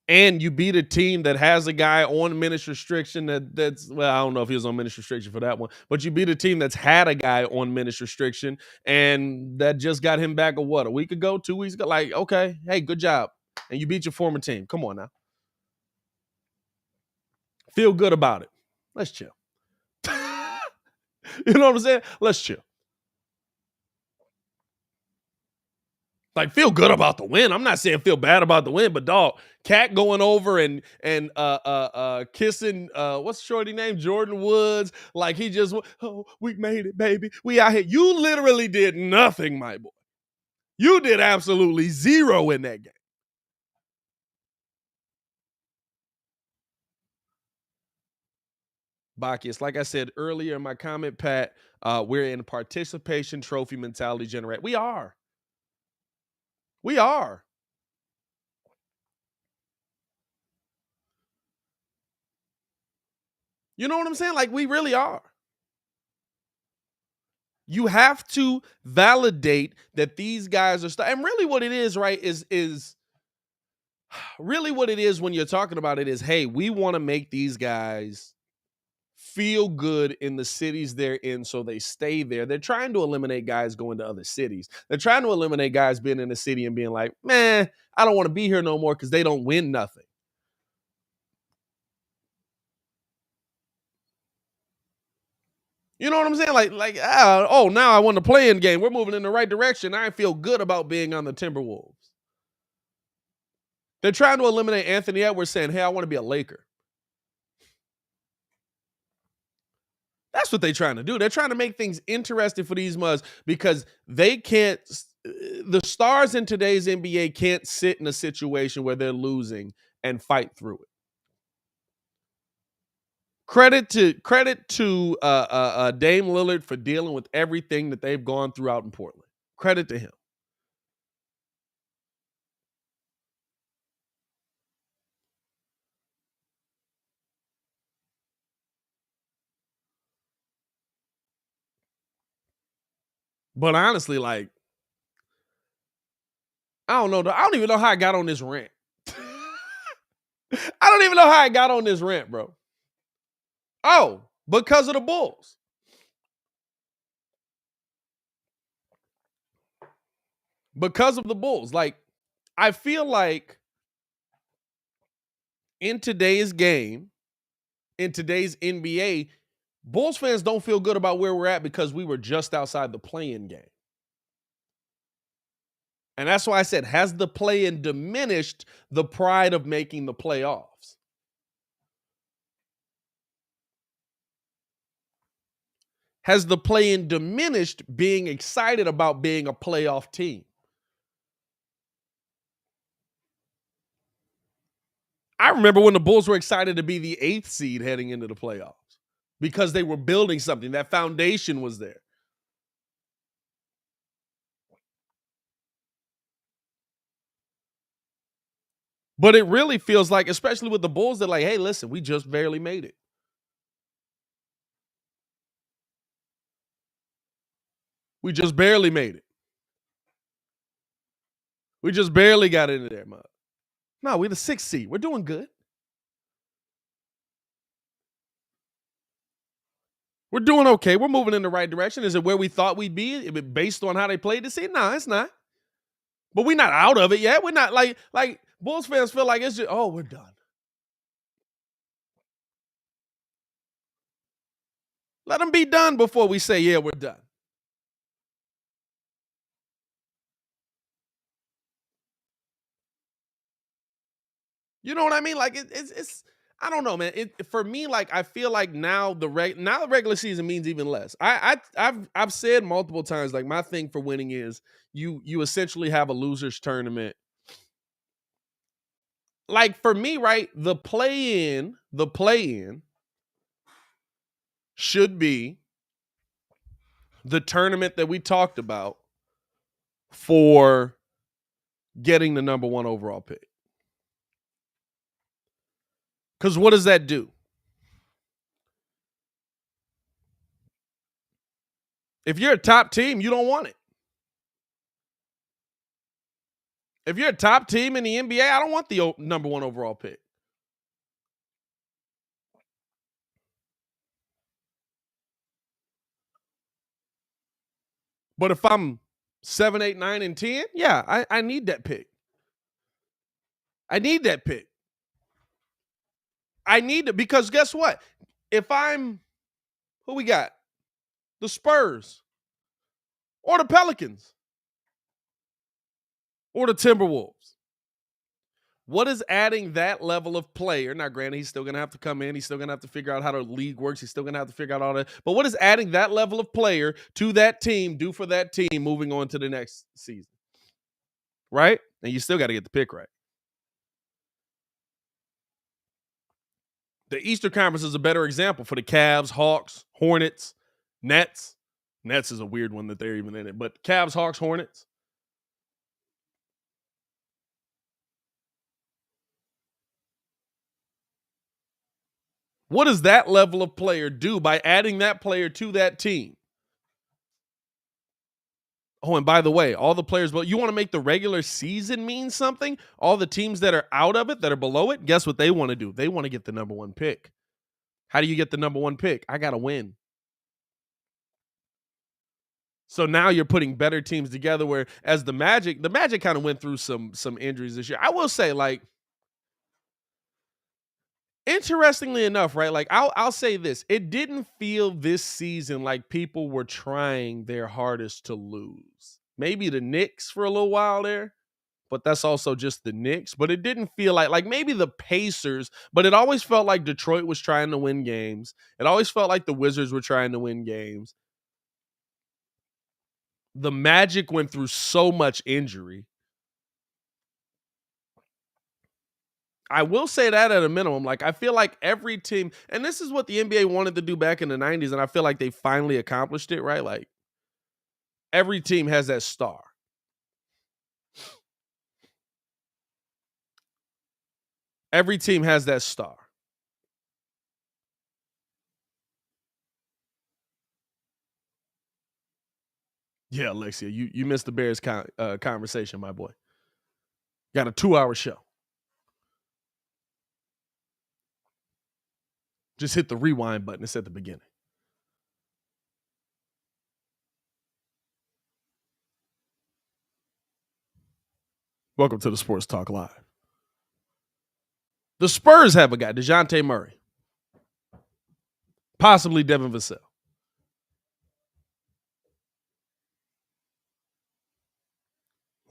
And you beat a team that has a guy on minutes restriction that's, well, I don't know if he was on minutes restriction for that one, but you beat a team that's had a guy on minutes restriction and that just got him back a week ago, 2 weeks ago? Like, okay, hey, good job. And you beat your former team. Come on now. Feel good about it. Let's chill. You know what I'm saying? Let's chill. Like, feel good about the win. I'm not saying feel bad about the win, but dog, Cat going over and kissing what's shorty name? Jordan Woods. Like he just, oh, we made it, baby. We out here. You literally did nothing, my boy. You did absolutely zero in that game. Bacchus, like I said earlier in my comment, Pat, we're in participation trophy mentality generate. We are. We are. You know what I'm saying? Like, we really are. You have to validate that these guys are and really what it is, right, is really what it is when you're talking about it is, hey, we want to make these guys feel good in the cities they're in so they stay there. They're trying to eliminate guys going to other cities. They're trying to eliminate guys being in the city and being like, man, I don't want to be here no more because they don't win nothing. You know what I'm saying? Like, oh, now I want to play in game. We're moving in the right direction. I feel good about being on the Timberwolves. They're trying to eliminate Anthony Edwards saying, hey, I want to be a Laker. That's what they're trying to do. They're trying to make things interesting for these muds because they can't, the stars in today's NBA can't sit in a situation where they're losing and fight through it. Credit to Dame Lillard for dealing with everything that they've gone through out in Portland. Credit to him. But honestly, like, I don't know. I don't even know how I got on this rant. I don't even know how I got on this rant, bro. Oh, because of the Bulls. Because of the Bulls. Like, I feel like in today's game, in today's NBA, Bulls fans don't feel good about where we're at because we were just outside the play-in game. And that's why I said, has the play-in diminished the pride of making the playoffs? Has the play-in diminished being excited about being a playoff team? I remember when the Bulls were excited to be the 8th seed heading into the playoffs because they were building something. That foundation was there. But it really feels like, especially with the Bulls, they're like, hey, listen, we just barely made it. We just barely made it. We just barely got into there, mug. No, we're the 6th seed. We're doing good. We're doing okay. We're moving in the right direction. Is it where we thought we'd be based on how they played this season? No, it's not. But we're not out of it yet. We're not like Bulls fans feel like it's just, oh, we're done. Let them be done before we say, yeah, we're done. You know what I mean? Like it's I don't know, man. For me, like I feel like now the regular season means even less. I've said multiple times, like my thing for winning is you essentially have a losers tournament. Like for me, right? The play-in should be the tournament that we talked about for getting the number 1 overall pick. Because what does that do? If you're a top team, you don't want it. If you're a top team in the NBA, I don't want the number 1 overall pick. But if I'm 7, 8, 9, and 10, yeah, I need that pick. I need that pick. I need it because guess what? If I'm, who we got? The Spurs or the Pelicans or the Timberwolves. What is adding that level of player? Now, granted, he's still going to have to come in. He's still going to have to figure out how the league works. He's still going to have to figure out all that. But what is adding that level of player to that team do for that team moving on to the next season? Right? And you still got to get the pick right. The Eastern Conference is a better example for the Cavs, Hawks, Hornets, Nets. Nets is a weird one that they're even in it. But Cavs, Hawks, Hornets. What does that level of player do by adding that player to that team? Oh, and by the way, all the players, but you want to make the regular season mean something? All the teams that are out of it, that are below it, guess what they want to do? They want to get the number 1 pick. How do you get the number 1 pick? I got to win. So now you're putting better teams together, where as the Magic kind of went through some injuries this year. I will say, like, interestingly enough, right? Like I'll say this. It didn't feel this season like people were trying their hardest to lose. Maybe the Knicks for a little while there, but that's also just the Knicks. But it didn't feel like maybe the Pacers, but it always felt like Detroit was trying to win games. It always felt like the Wizards were trying to win games. The Magic went through so much injury. I will say that at a minimum. Like, I feel like every team, and this is what the NBA wanted to do back in the 90s, and I feel like they finally accomplished it, right? Like, every team has that star. Every team has that star. Yeah, Alexia, you missed the Bears conversation, my boy. Got a 2-hour show. Just hit the rewind button. It's at the beginning. Welcome to the Sports Talk Live. The Spurs have a guy, DeJounte Murray. Possibly Devin Vassell.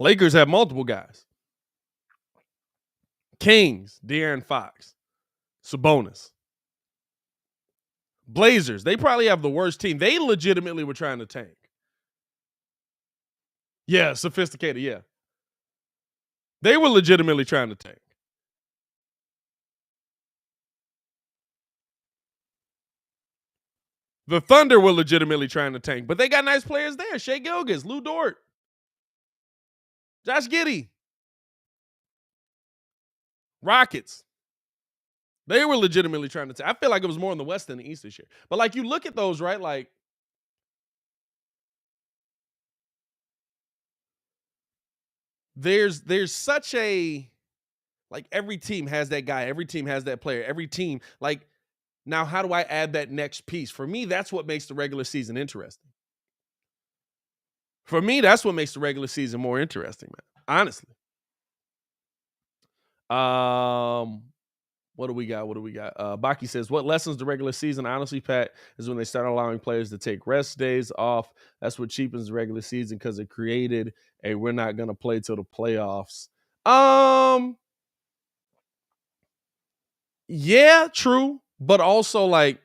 Lakers have multiple guys. Kings, De'Aaron Fox, Sabonis. Blazers, they probably have the worst team. They legitimately were trying to tank. Yeah, sophisticated, yeah. They were legitimately trying to tank. The Thunder were legitimately trying to tank, but they got nice players there. Shai Gilgeous, Lou Dort, Josh Giddey. Rockets. They were legitimately trying to tank. I feel like it was more in the West than the East this year. But like you look at those, right? Like there's such a like every team has that guy, every team has that player, every team like now how do I add that next piece? For me, that's what makes the regular season interesting. For me, that's what makes the regular season more interesting, man. Honestly. What do we got? Baki says, what lessens the regular season? Honestly, Pat, is when they start allowing players to take rest days off. That's what cheapens the regular season because it created a we're not going to play till the playoffs. Yeah, true. But also, like,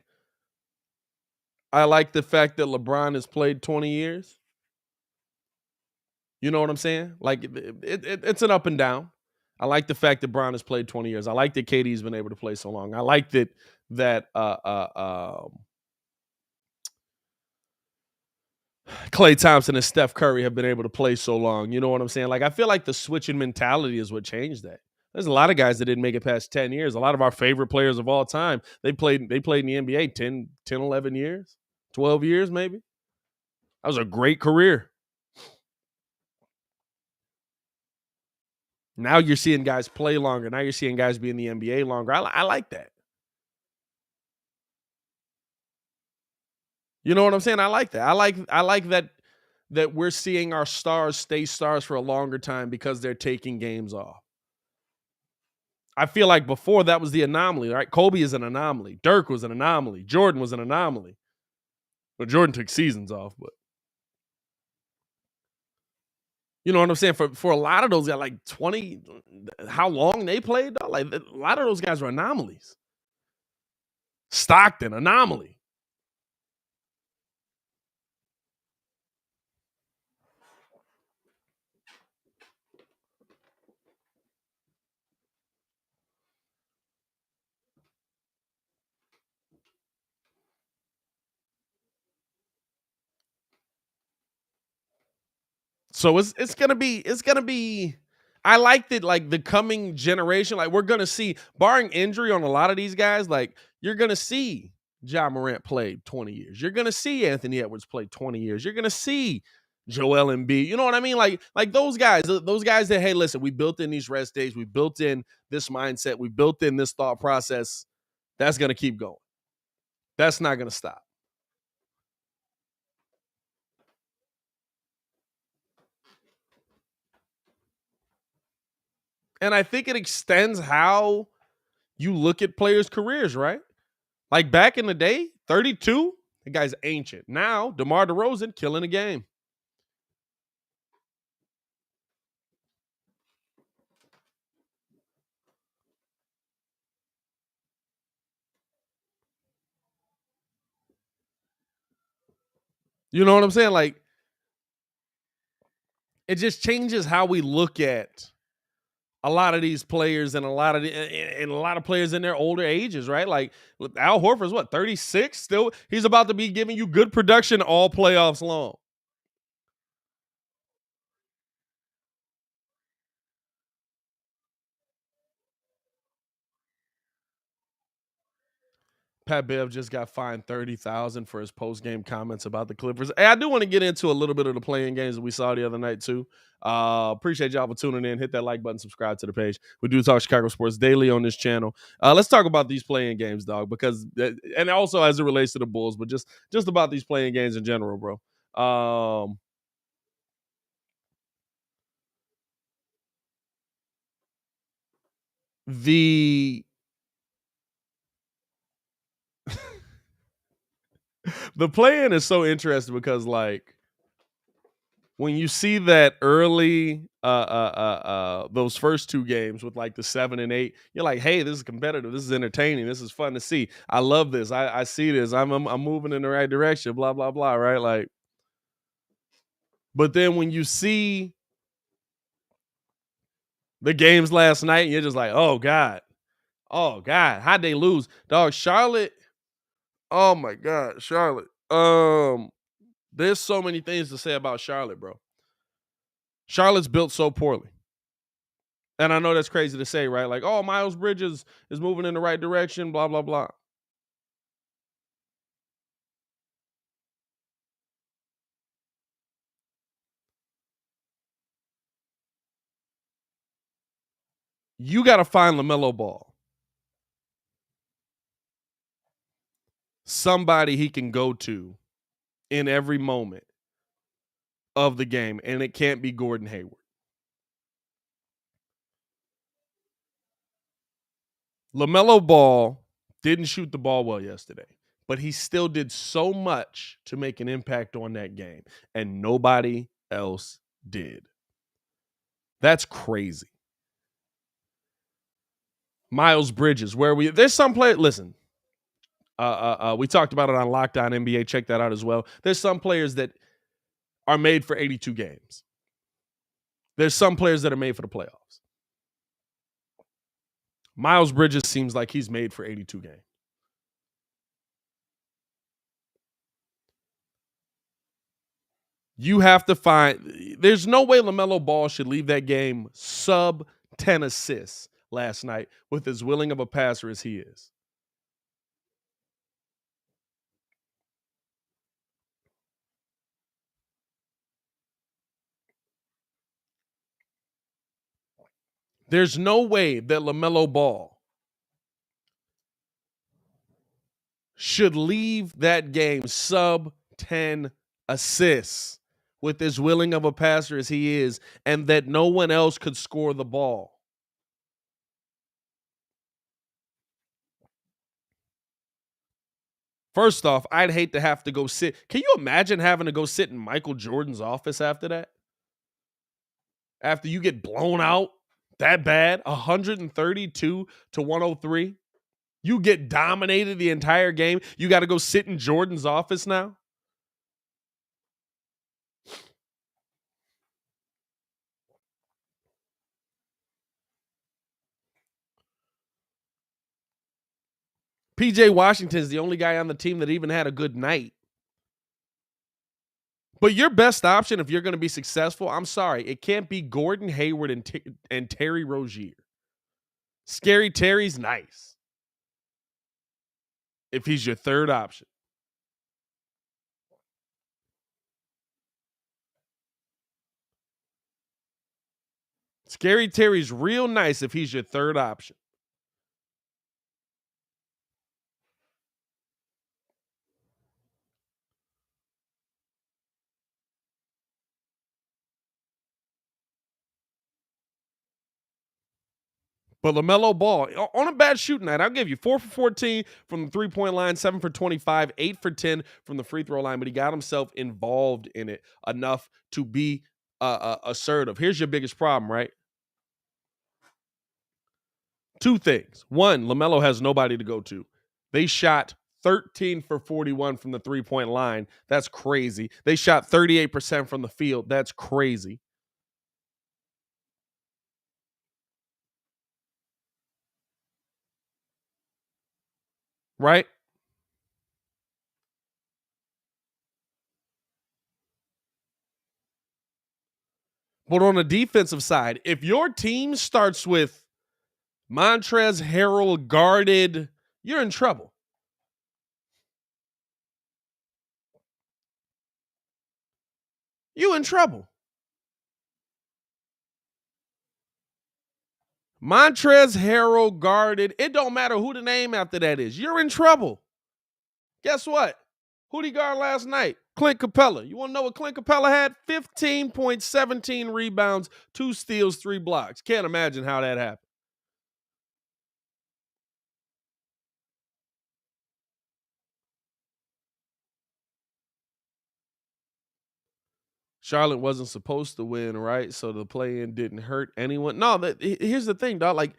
I like the fact that LeBron has played 20 years. You know what I'm saying? Like, it's an up and down. I like the fact that Bron has played 20 years. I like that KD's been able to play so long. I like that Klay Thompson and Steph Curry have been able to play so long. You know what I'm saying? Like, I feel like the switching mentality is what changed that. There's a lot of guys that didn't make it past 10 years. A lot of our favorite players of all time, they played in the NBA 10, 11 years, 12 years maybe. That was a great career. Now you're seeing guys play longer. Now you're seeing guys be in the NBA longer. I like that. You know what I'm saying? I like that. I like that we're seeing our stars stay stars for a longer time because they're taking games off. I feel like before that was the anomaly, right? Kobe is an anomaly. Dirk was an anomaly. Jordan was an anomaly. Well, Jordan took seasons off, but you know what I'm saying? For a lot of those guys, like 20, how long they played, though, like a lot of those guys were anomalies. Stockton, anomaly. So it's gonna be. I like that, like the coming generation, like we're gonna see, barring injury on a lot of these guys, like you're gonna see Ja Morant play 20 years. You're gonna see Anthony Edwards play 20 years. You're gonna see Joel Embiid. You know what I mean? Like those guys that, hey, listen, we built in these rest days, we built in this mindset, we built in this thought process. That's gonna keep going. That's not gonna stop. And I think it extends how you look at players' careers, right? Like back in the day, 32, the guy's ancient. Now, DeMar DeRozan killing the game. You know what I'm saying? Like, it just changes how we look at a lot of these players and a lot of players in their older ages, right? Like Al Horford's what, 36? Still, he's about to be giving you good production all playoffs long. Pat Bev just got fined $30,000 for his post-game comments about the Clippers. Hey, I do want to get into a little bit of the playing games that we saw the other night too. Appreciate y'all for tuning in. Hit that like button, subscribe to the page. We do talk Chicago sports daily on this channel. Let's talk about these playing games, dog, because and also as it relates to the Bulls, but just about these playing games in general, bro. The The play-in is so interesting because, like, when you see that early, those first two games with like the 7 and 8, you're like, hey, this is competitive. This is entertaining. This is fun to see. I love this. I see this. I'm moving in the right direction. Blah blah blah. Right, like. But then when you see the games last night, you're just like, oh God, how'd they lose, dog? Charlotte. Oh my God, Charlotte. There's so many things to say about Charlotte, bro. Charlotte's built so poorly. And I know that's crazy to say, right? Like, oh, Miles Bridges is moving in the right direction, blah, blah, blah. You got to find LaMelo Ball. Somebody he can go to in every moment of the game, and it can't be Gordon Hayward. LaMelo Ball didn't shoot the ball well yesterday, but he still did so much to make an impact on that game, and nobody else did. That's crazy. Miles Bridges, there's some play. Listen, we talked about it on Lockdown NBA. Check that out as well. There's some players that are made for 82 games. There's some players that are made for the playoffs. Miles Bridges seems like he's made for 82 games. You have to find. There's no way LaMelo Ball should leave that game sub 10 assists last night with as willing of a passer as he is. There's no way that LaMelo Ball should leave that game sub 10 assists with as willing of a passer as he is, and that no one else could score the ball. First off, I'd hate to have to go sit. Can you imagine having to go sit in Michael Jordan's office after that? After you get blown out that bad, 132 to 103. You get dominated the entire game. You got to go sit in Jordan's office now? PJ Washington is the only guy on the team that even had a good night. But your best option, if you're going to be successful, I'm sorry, it can't be Gordon Hayward and Terry Rozier. Scary Terry's nice if he's your third option. Scary Terry's real nice if he's your third option. But LaMelo Ball, on a bad shooting night, I'll give you 4 for 14 from the three-point line, 7 for 25, 8 for 10 from the free throw line, but he got himself involved in it enough to be assertive. Here's your biggest problem, right? Two things. One, LaMelo has nobody to go to. They shot 13 for 41 from the three-point line. That's crazy. They shot 38% from the field. That's crazy. Right? But on the defensive side, if your team starts with Montrezl Harrell guarded, you're in trouble. You in trouble. Montrezl Harrell guarded. It don't matter who the name after that is. You're in trouble. Guess what? Who'd he guard last night? Clint Capella. You want to know what Clint Capella had? 15 points, 17 rebounds, 2 steals, 3 blocks. Can't imagine how that happened. Charlotte wasn't supposed to win, right? So the play-in didn't hurt anyone. No, here's the thing, dog. Like,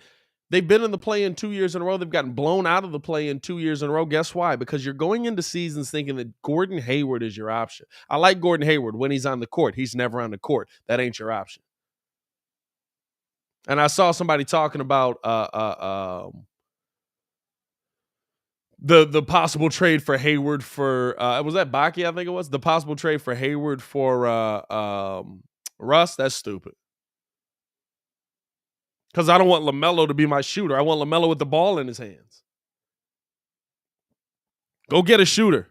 they've been in the play-in 2 years in a row. They've gotten blown out of the play-in 2 years in a row. Guess why? Because you're going into seasons thinking that Gordon Hayward is your option. I like Gordon Hayward when he's on the court. He's never on the court. That ain't your option. And I saw somebody talking about the possible trade for Hayward for was that Baki? I think it was the possible trade for Hayward for Russ. That's stupid. Because I don't want LaMelo to be my shooter. I want LaMelo with the ball in his hands. Go get a shooter.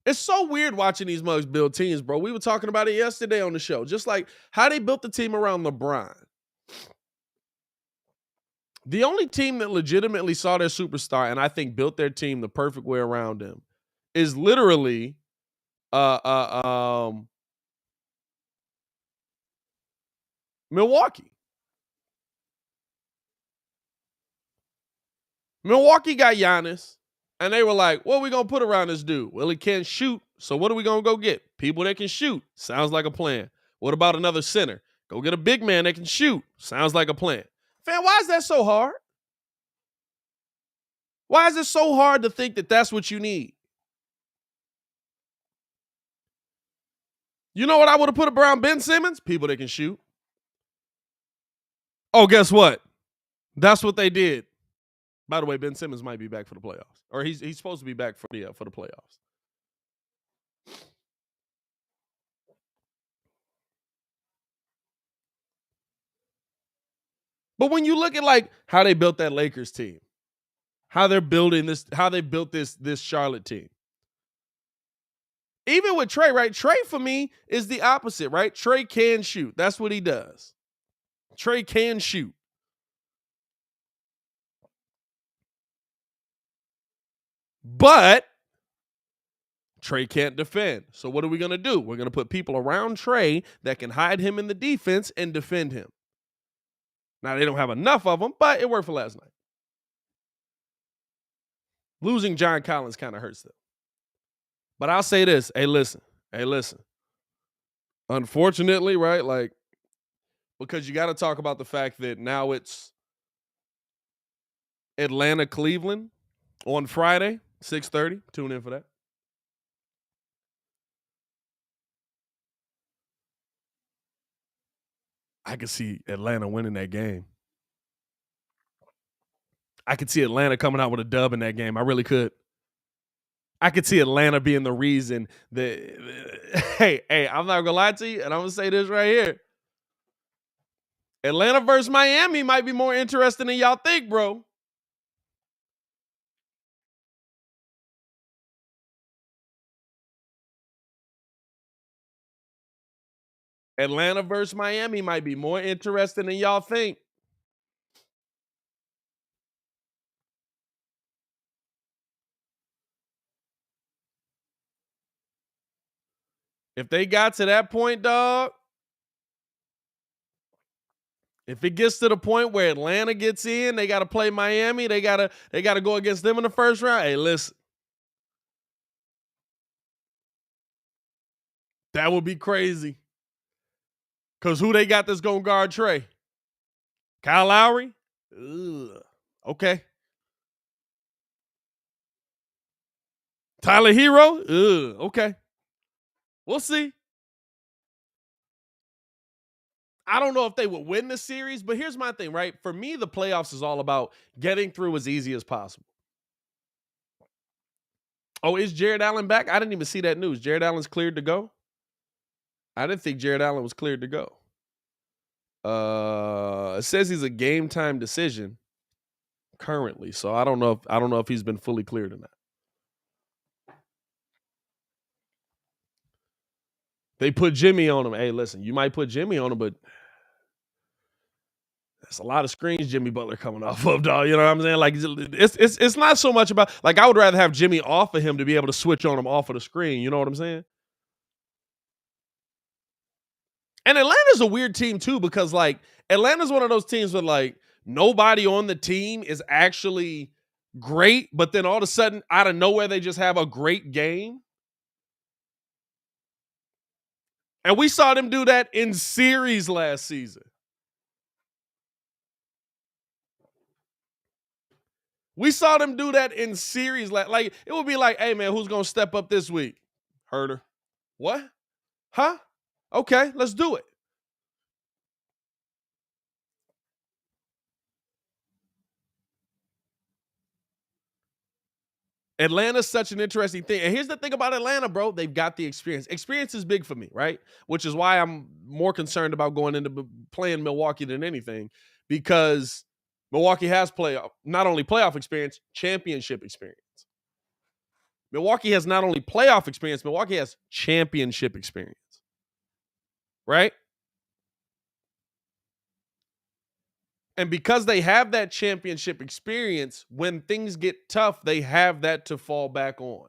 It's so weird watching these mugs build teams, bro. We were talking about it yesterday on the show. Just like how they built the team around LeBron. The only team that legitimately saw their superstar and I think built their team the perfect way around him is literally Milwaukee. Milwaukee got Giannis, and they were like, what are we going to put around this dude? Well, he can't shoot, so what are we going to go get? People that can shoot. Sounds like a plan. What about another center? Go get a big man that can shoot. Sounds like a plan. Fam, why is that so hard? Why is it so hard to think that that's what you need? You know what I would have put around Ben Simmons? People that can shoot. Oh, guess what? That's what they did. By the way, Ben Simmons might be back for the playoffs. Or he's supposed to be back for the playoffs. But when you look at like how they built that Lakers team, how they're building this, how they built this Charlotte team. Even with Trey, right? Trey for me is the opposite, right? Trey can shoot. That's what he does. Trey can shoot. But Trey can't defend. So what are we going to do? We're going to put people around Trey that can hide him in the defense and defend him. Now, they don't have enough of them, but it worked for last night. Losing John Collins kind of hurts them. But I'll say this. Hey, listen. Unfortunately, right, like, because you got to talk about the fact that now it's Atlanta-Cleveland on Friday, 6:30. Tune in for that. I could see Atlanta winning that game. I could see Atlanta coming out with a dub in that game. I really could. I could see Atlanta being the reason that, hey, I'm not going to lie to you, and I'm going to say this right here. Atlanta versus Miami might be more interesting than y'all think, bro. Atlanta versus Miami might be more interesting than y'all think. If they got to that point, dog, if it gets to the point where Atlanta gets in, they got to play Miami, they got to go against them in the first round. Hey, listen. That would be crazy. Because who they got that's going to guard Trey? Kyle Lowry? Ugh. Okay. Tyler Hero? Ugh. Okay. We'll see. I don't know if they would win the series, but here's my thing, right? For me, the playoffs is all about getting through as easy as possible. Oh, is Jared Allen back? I didn't even see that news. Jared Allen's cleared to go? I didn't think Jared Allen was cleared to go. It says he's a game time decision currently, so I don't know if he's been fully cleared or not. They put Jimmy on him. Hey, listen, you might put Jimmy on him, but that's a lot of screens Jimmy Butler coming off of, dog. You know what I'm saying? Like, it's not so much about, like, I would rather have Jimmy off of him to be able to switch on him off of the screen. You know what I'm saying? And Atlanta's a weird team, too, because, like, Atlanta's one of those teams where, like, nobody on the team is actually great, but then all of a sudden, out of nowhere, they just have a great game. And we saw them do that in series last season. We saw them do that in series. Like it would be like, hey, man, who's going to step up this week? Herter. What? Huh? Okay, let's do it. Atlanta's such an interesting thing. And here's the thing about Atlanta, bro. They've got the experience. Experience is big for me, right? Which is why I'm more concerned about going into playing Milwaukee than anything, because Milwaukee has not only playoff experience, championship experience. Milwaukee has not only playoff experience, Milwaukee has championship experience, right? And because they have that championship experience, when things get tough, they have that to fall back on.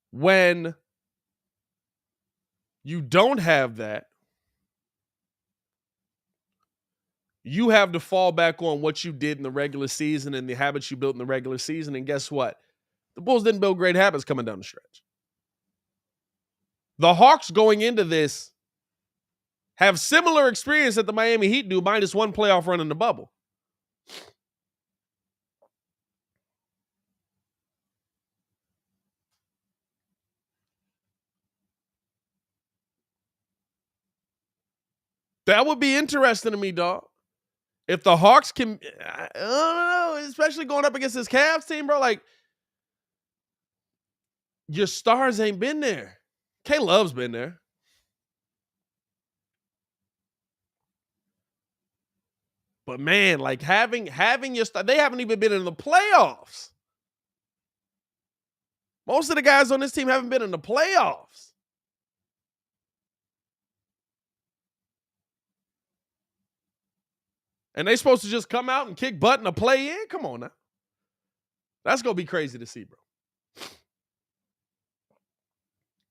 When you don't have that, you have to fall back on what you did in the regular season and the habits you built in the regular season. And guess what? The Bulls didn't build great habits coming down the stretch. The Hawks going into this have similar experience that the Miami Heat do, minus one playoff run in the bubble. That would be interesting to me, dog. If the Hawks can, I don't know, especially going up against this Cavs team, bro, like, your stars ain't been there. K-Love's been there. But man, like having your star, they haven't even been in the playoffs. Most of the guys on this team haven't been in the playoffs. And they supposed to just come out and kick butt in a play-in? Come on now. That's going to be crazy to see, bro.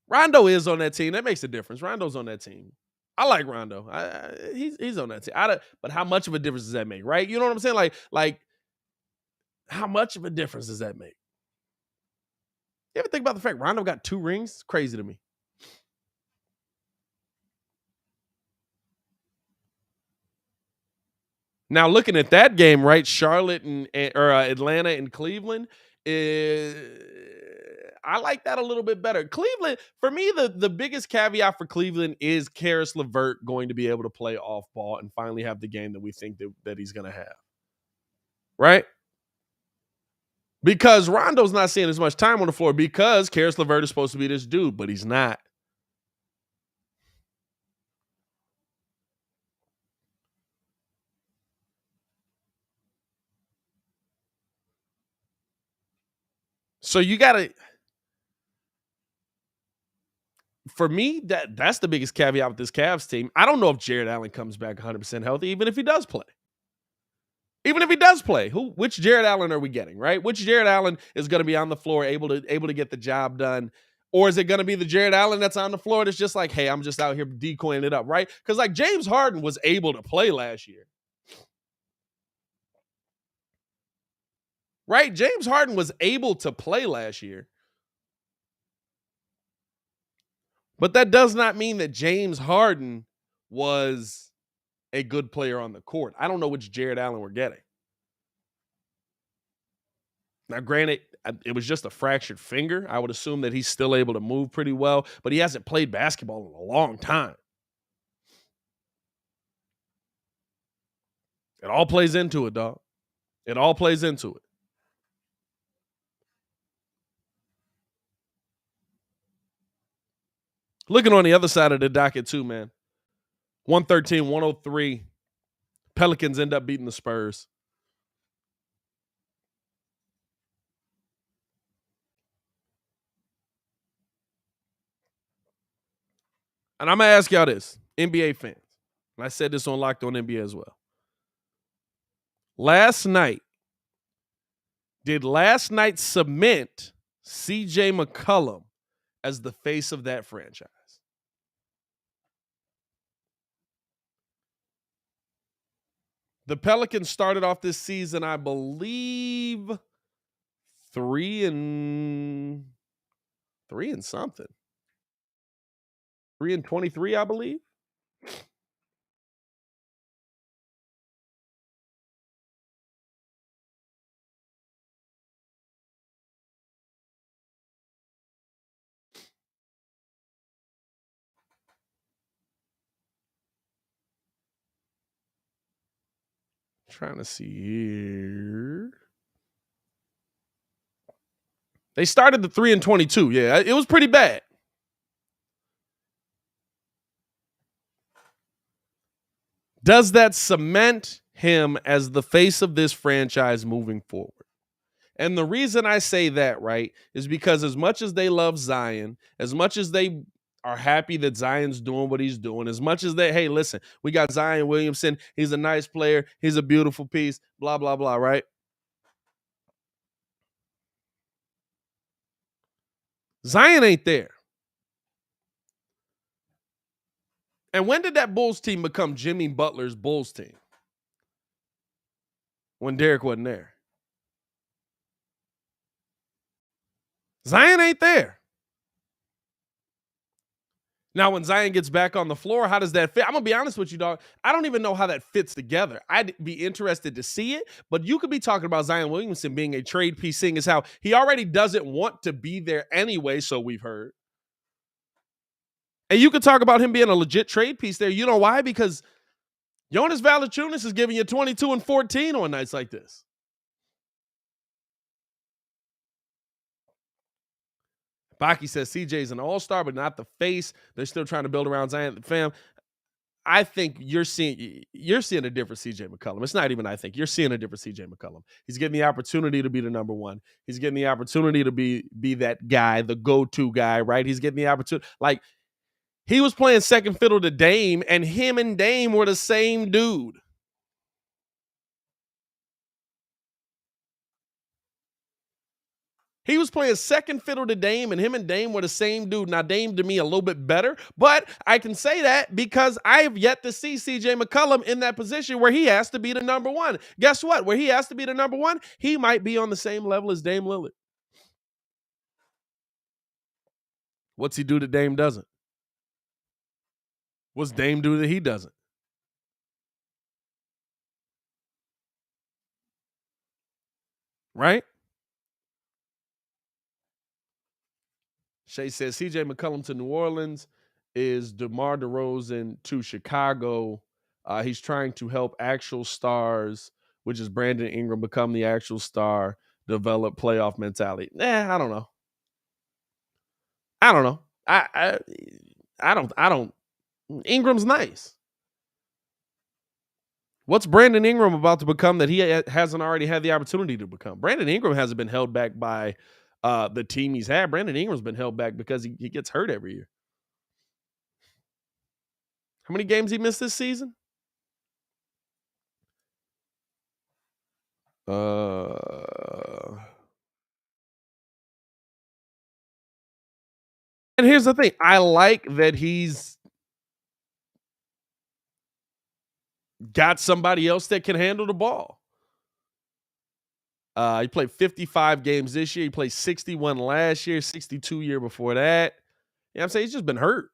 Rondo is on that team. That makes a difference. Rondo's on that team. I like Rondo. He's on that team. But how much of a difference does that make, right? You know what I'm saying? Like, how much of a difference does that make? You ever think about the fact Rondo got 2 rings? It's crazy to me. Now, looking at that game, right, Charlotte or Atlanta and Cleveland, I like that a little bit better. Cleveland, for me, the biggest caveat for Cleveland is Karis LeVert going to be able to play off ball and finally have the game that we think that he's going to have, right? Because Rondo's not seeing as much time on the floor because Karis LeVert is supposed to be this dude, but he's not. So you got to, for me, that's the biggest caveat with this Cavs team. I don't know if Jared Allen comes back 100% healthy, even if he does play. Even if he does play, which Jared Allen are we getting, right? Which Jared Allen is going to be on the floor, able to get the job done? Or is it going to be the Jared Allen that's on the floor that's just like, hey, I'm just out here decoying it up, right? Because like James Harden was able to play last year. Right? James Harden was able to play last year. But that does not mean that James Harden was a good player on the court. I don't know which Jared Allen we're getting. Now, granted, it was just a fractured finger. I would assume that he's still able to move pretty well, but he hasn't played basketball in a long time. It all plays into it, dog. It all plays into it. Looking on the other side of the docket too, man. 113-103. Pelicans end up beating the Spurs. And I'm going to ask y'all this, NBA fans. And I said this on Locked On NBA as well. Did last night cement CJ McCollum as the face of that franchise? The Pelicans started off this season, I believe, 3 and something. 3 and 23, I believe. Trying to see here. They started the 3 and 22. Yeah, it was pretty bad. Does that cement him as the face of this franchise moving forward? And the reason I say that, right, is because as much as they love Zion, as much as they are happy that Zion's doing what he's doing, as much as they, hey, listen, we got Zion Williamson. He's a nice player. He's a beautiful piece, blah, blah, blah, right? Zion ain't there. And when did that Bulls team become Jimmy Butler's Bulls team? When Derek wasn't there. Zion ain't there. Now, when Zion gets back on the floor, how does that fit? I'm going to be honest with you, dog. I don't even know how that fits together. I'd be interested to see it, but you could be talking about Zion Williamson being a trade piece, seeing as how he already doesn't want to be there anyway, so we've heard. And you could talk about him being a legit trade piece there. You know why? Because Jonas Valanciunas is giving you 22 and 14 on nights like this. Baki says CJ's an all-star, but not the face. They're still trying to build around Zion. Fam, I think you're seeing a different CJ McCollum. It's not even I think. You're seeing a different CJ McCollum. He's getting the opportunity to be the number one. He's getting the opportunity to be that guy, the go-to guy, right? He's getting the opportunity. Like, he was playing second fiddle to Dame, and him and Dame were the same dude. He was playing second fiddle to Dame, and him and Dame were the same dude. Now, Dame to me a little bit better, but I can say that because I have yet to see CJ McCollum in that position where he has to be the number one. Guess what? Where he has to be the number one, he might be on the same level as Dame Lillard. What's he do that Dame doesn't? What's Dame do that he doesn't? Right? Shay says CJ McCollum to New Orleans is DeMar DeRozan to Chicago. He's trying to help actual stars, which is Brandon Ingram, become the actual star, develop playoff mentality. I don't know. I don't. Ingram's nice. What's Brandon Ingram about to become that he hasn't already had the opportunity to become? Brandon Ingram hasn't been held back by the team he's had. Brandon Ingram's been held back because he gets hurt every year. How many games he missed this season? And here's the thing. I like that he's got somebody else that can handle the ball. He played 55 games this year. He played 61 last year, 62 year before that. You know what I'm saying? He's just been hurt.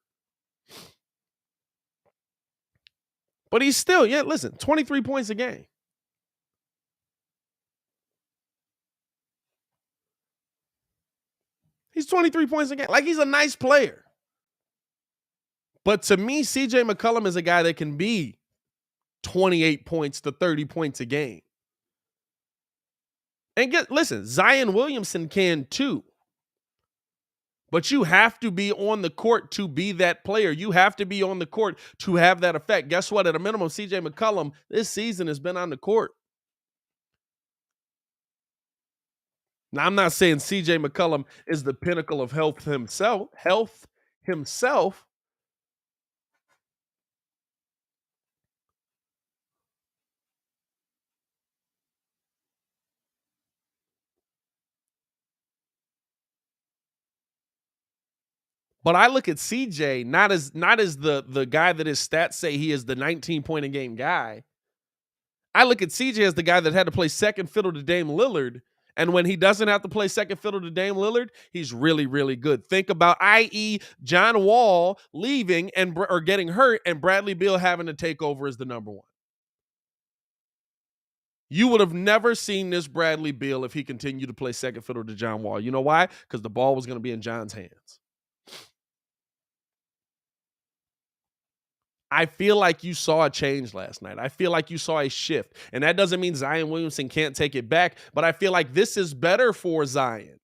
But he's still, listen, 23 points a game. He's 23 points a game. Like, he's a nice player. But to me, CJ McCollum is a guy that can be 28 points to 30 points a game. And listen, Zion Williamson can too. But you have to be on the court to be that player. You have to be on the court to have that effect. Guess what? At a minimum, CJ McCollum this season has been on the court. Now, I'm not saying CJ McCollum is the pinnacle of health himself. But I look at CJ not as the guy that his stats say he is, the 19 point a game guy. I look at CJ as the guy that had to play second fiddle to Dame Lillard. And when he doesn't have to play second fiddle to Dame Lillard, he's really, really good. Think about, i.e., John Wall leaving or getting hurt and Bradley Beal having to take over as the number one. You would have never seen this Bradley Beal if he continued to play second fiddle to John Wall. You know why? Because the ball was going to be in John's hands. I feel like you saw a change last night. I feel like you saw a shift. And that doesn't mean Zion Williamson can't take it back, but I feel like this is better for Zion,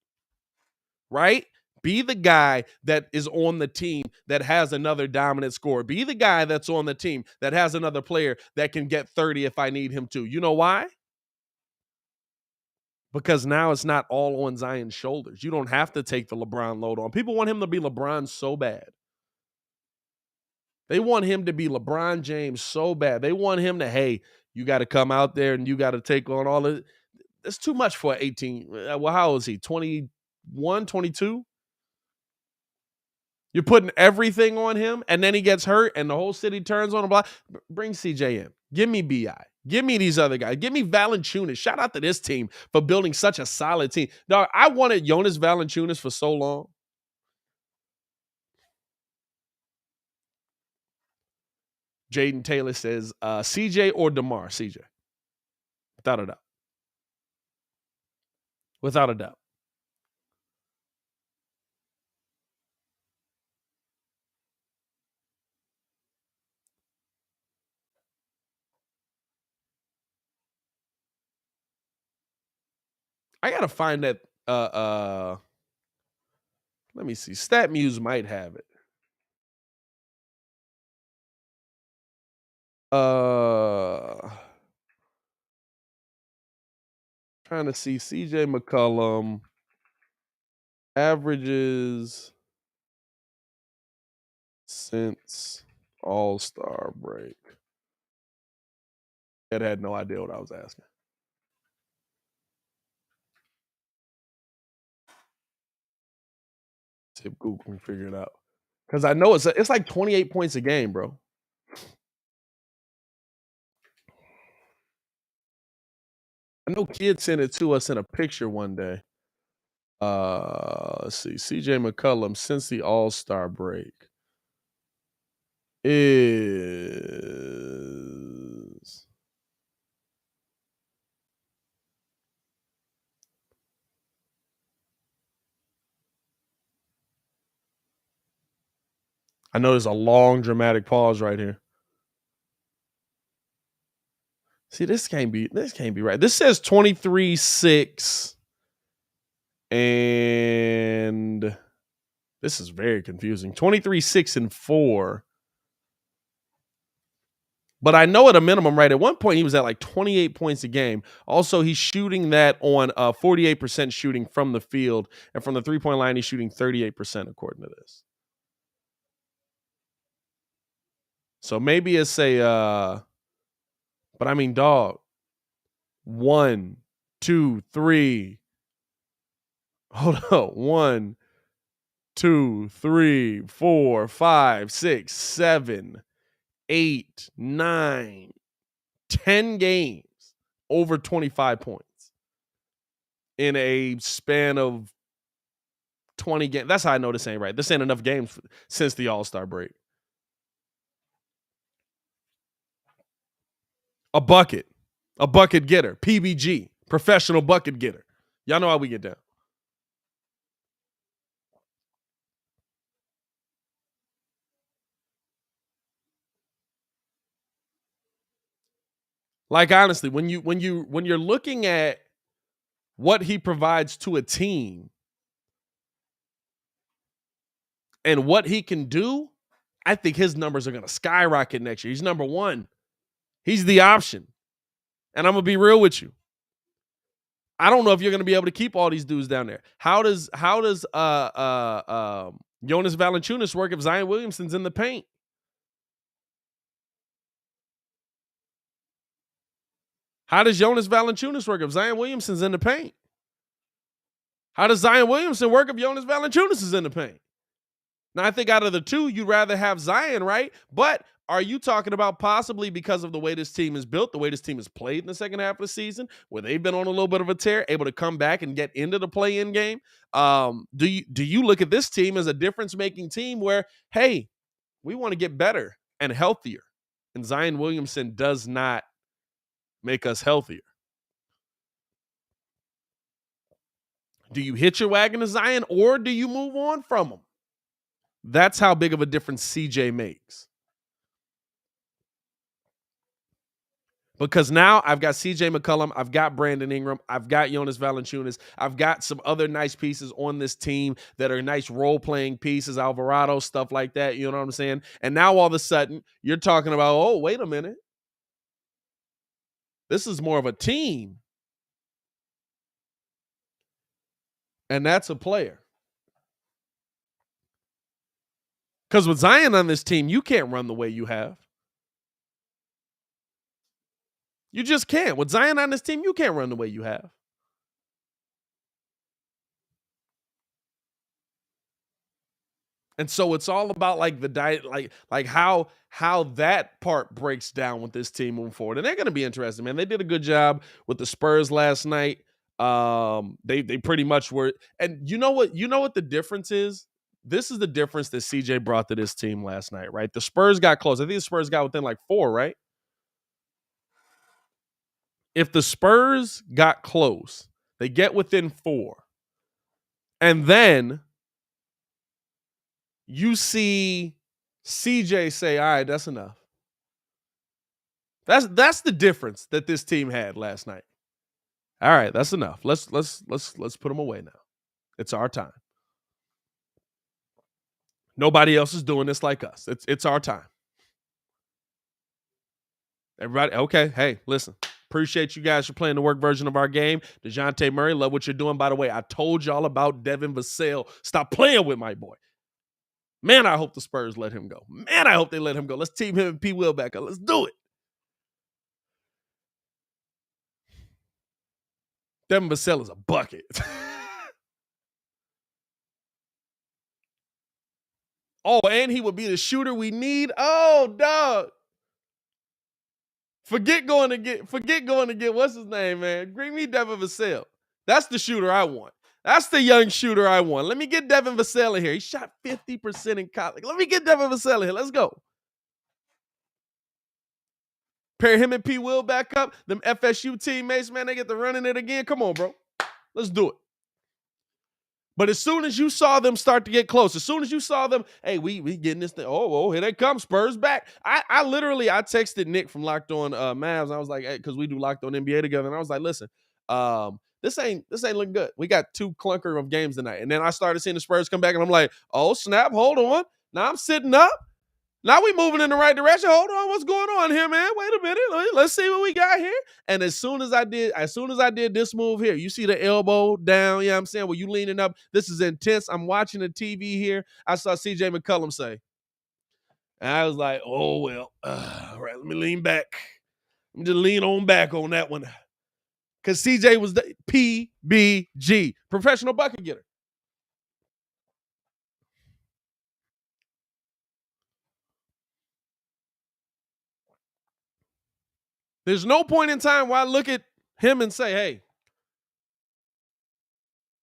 right? Be the guy that is on the team that has another dominant scorer. Be the guy that's on the team that has another player that can get 30 if I need him to. You know why? Because now it's not all on Zion's shoulders. You don't have to take the LeBron load on. People want him to be LeBron so bad. They want him to be LeBron James so bad. They want him to, hey, you got to come out there and you got to take on all of it. That's too much for 18. Well, how old is he? 21, 22? You're putting everything on him, and then he gets hurt, and the whole city turns on him. Bring CJ in. Give me B.I. Give me these other guys. Give me Valanciunas. Shout out to this team for building such a solid team. Dog, I wanted Jonas Valanciunas for so long. Jaden Taylor says, CJ or DeMar? CJ. Without a doubt. Without a doubt. I gotta find that. Let me see. StatMuse might have it. Trying to see CJ McCollum averages since All-Star break. Ed had no idea what I was asking. See if Google can figure it out. Because I know it's like 28 points a game, bro. I know kids sent it to us in a picture one day. Let's see. CJ McCollum since the All-Star break is I know there's a long dramatic pause right here. See, this can't be right. This says 23-6. And this is very confusing. 23-6-4. But I know at a minimum, right? At one point, he was at like 28 points a game. Also, he's shooting that on 48% shooting from the field. And from the three-point line, he's shooting 38% according to this. So maybe it's but I mean, dog. 1, 2, 3. Hold on. 1, 2, 3, 4, 5, 6, 7, 8, 9, 10 games over 25 points in a span of 20 games. That's how I know this ain't right. This ain't enough games since the All-Star break. A bucket getter, PBG, professional bucket getter. Y'all know how we get down. Like honestly, when you're looking at what he provides to a team and what he can do, I think his numbers are going to skyrocket next year. He's number one. He's the option. And I'm going to be real with you. I don't know if you're going to be able to keep all these dudes down there. How does Jonas Valanciunas work if Zion Williamson's in the paint? How does Jonas Valanciunas work if Zion Williamson's in the paint? How does Zion Williamson work if Jonas Valanciunas is in the paint? Now, I think out of the two, you'd rather have Zion, right? But are you talking about possibly because of the way this team is built, the way this team has played in the second half of the season, where they've been on a little bit of a tear, able to come back and get into the play-in game? Do you look at this team as a difference-making team where, hey, we want to get better and healthier, and Zion Williamson does not make us healthier? Do you hitch your wagon to Zion, or do you move on from him? That's how big of a difference CJ makes. Because now I've got CJ McCollum, I've got Brandon Ingram, I've got Jonas Valanciunas, I've got some other nice pieces on this team that are nice role-playing pieces, Alvarado, stuff like that, you know what I'm saying? And now all of a sudden, you're talking about, oh, wait a minute. This is more of a team. And that's a player. Because with Zion on this team, you can't run the way you have. You just can't. With Zion on this team, you can't run the way you have. And so it's all about like the diet, like how that part breaks down with this team moving forward. And they're going to be interesting, man. They did a good job with the Spurs last night. They pretty much were. And you know what the difference is? This is the difference that CJ brought to this team last night, right? The Spurs got close. I think the Spurs got within like 4, right? If the Spurs got close, they get within 4. And then you see CJ say, all right, that's enough. That's the difference that this team had last night. All right, that's enough. Let's put them away now. It's our time. Nobody else is doing this like us. It's our time. Everybody, okay, hey, listen. Appreciate you guys for playing the work version of our game. DeJounte Murray, love what you're doing. By the way, I told y'all about Devin Vassell. Stop playing with my boy. Man, I hope the Spurs let him go. Man, I hope they let him go. Let's team him and P. Will back up. Let's do it. Devin Vassell is a bucket. Oh, and he would be the shooter we need. Oh, dog. Forget going to get what's his name, man. Bring me Devin Vassell. That's the shooter I want. That's the young shooter I want. Let me get Devin Vassell in here. He shot 50% in college. Let me get Devin Vassell in here. Let's go. Pair him and P. Will back up. Them FSU teammates, man, they get to running it again. Come on, bro. Let's do it. But as soon as you saw them start to get close, as soon as you saw them, hey, we getting this thing. Oh, here they come. Spurs back. I texted Nick from Locked On Mavs. I was like, hey, because we do Locked On NBA together. And I was like, listen, this ain't looking good. We got 2 clunker of games tonight. And then I started seeing the Spurs come back, and I'm like, oh, snap, hold on. Now I'm sitting up. Now we moving in the right direction. Hold on, what's going on here, man? Wait a minute. Let's see what we got here. And as soon as I did this move here, you see the elbow down, you know what I'm saying? Where you leaning up. This is intense. I'm watching the TV here. I saw CJ McCollum say. And I was like, oh, well, all right, let me lean back. Let me just lean on back on that one. Because CJ was the PBG, professional bucket getter. There's no point in time where I look at him and say, hey,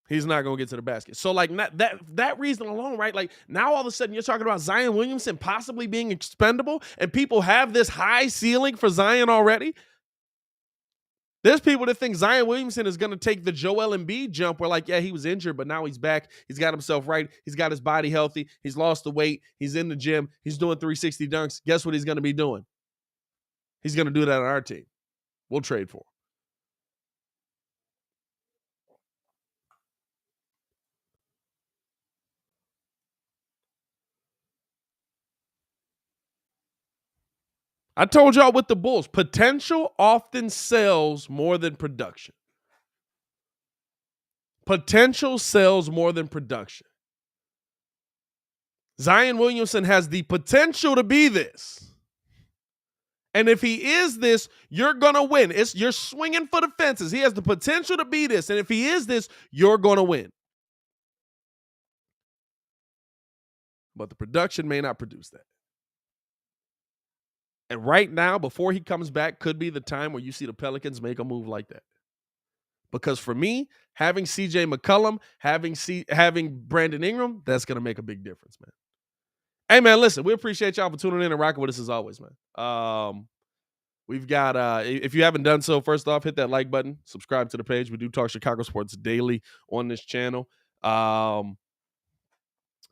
he's not going to get to the basket. So, like, that reason alone, right? Like, now all of a sudden you're talking about Zion Williamson possibly being expendable, and people have this high ceiling for Zion already. There's people that think Zion Williamson is going to take the Joel Embiid jump where, like, yeah, he was injured, but now he's back. He's got himself right. He's got his body healthy. He's lost the weight. He's in the gym. He's doing 360 dunks. Guess what he's going to be doing? He's going to do that on our team. We'll trade for him. I told y'all with the Bulls, potential often sells more than production. Potential sells more than production. Zion Williamson has the potential to be this. And if he is this, you're going to win. You're swinging for the fences. He has the potential to be this. And if he is this, you're going to win. But the production may not produce that. And right now, before he comes back, could be the time where you see the Pelicans make a move like that. Because for me, having CJ McCollum, having Brandon Ingram, that's going to make a big difference, man. Hey, man, listen, we appreciate y'all for tuning in and rocking with us as always, man. We've got, if you haven't done so, first off, hit that like button, subscribe to the page. We do talk Chicago sports daily on this channel.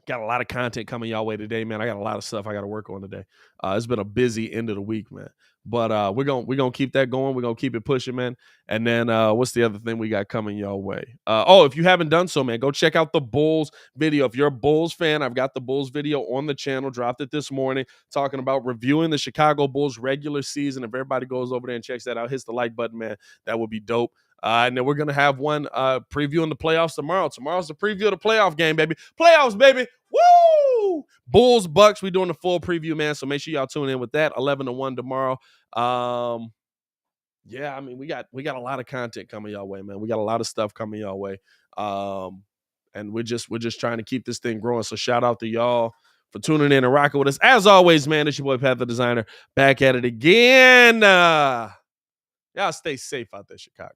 Got a lot of content coming y'all way today, man. I got a lot of stuff I got to work on today. It's been a busy end of the week, man. But we're gonna keep that going. We're gonna keep it pushing, man. And then what's the other thing we got coming y'all way? If you haven't done so, man, go check out the Bulls video. If you're a Bulls fan, I've got the Bulls video on the channel. Dropped it this morning, talking about reviewing the Chicago Bulls regular season. If everybody goes over there and checks that out, hits the like button, man. That would be dope. And then we're going to have one previewing the playoffs tomorrow. Tomorrow's the preview of the playoff game, baby. Playoffs, baby. Woo! Bulls, Bucks. We're doing the full preview, man. So make sure y'all tune in with that. 11-1 tomorrow. Yeah, I mean, we got a lot of content coming y'all way, man. We got a lot of stuff coming y'all way. And we're just trying to keep this thing growing. So shout out to y'all for tuning in and rocking with us. As always, man, it's your boy Pat the Designer back at it again. Y'all stay safe out there, Chicago.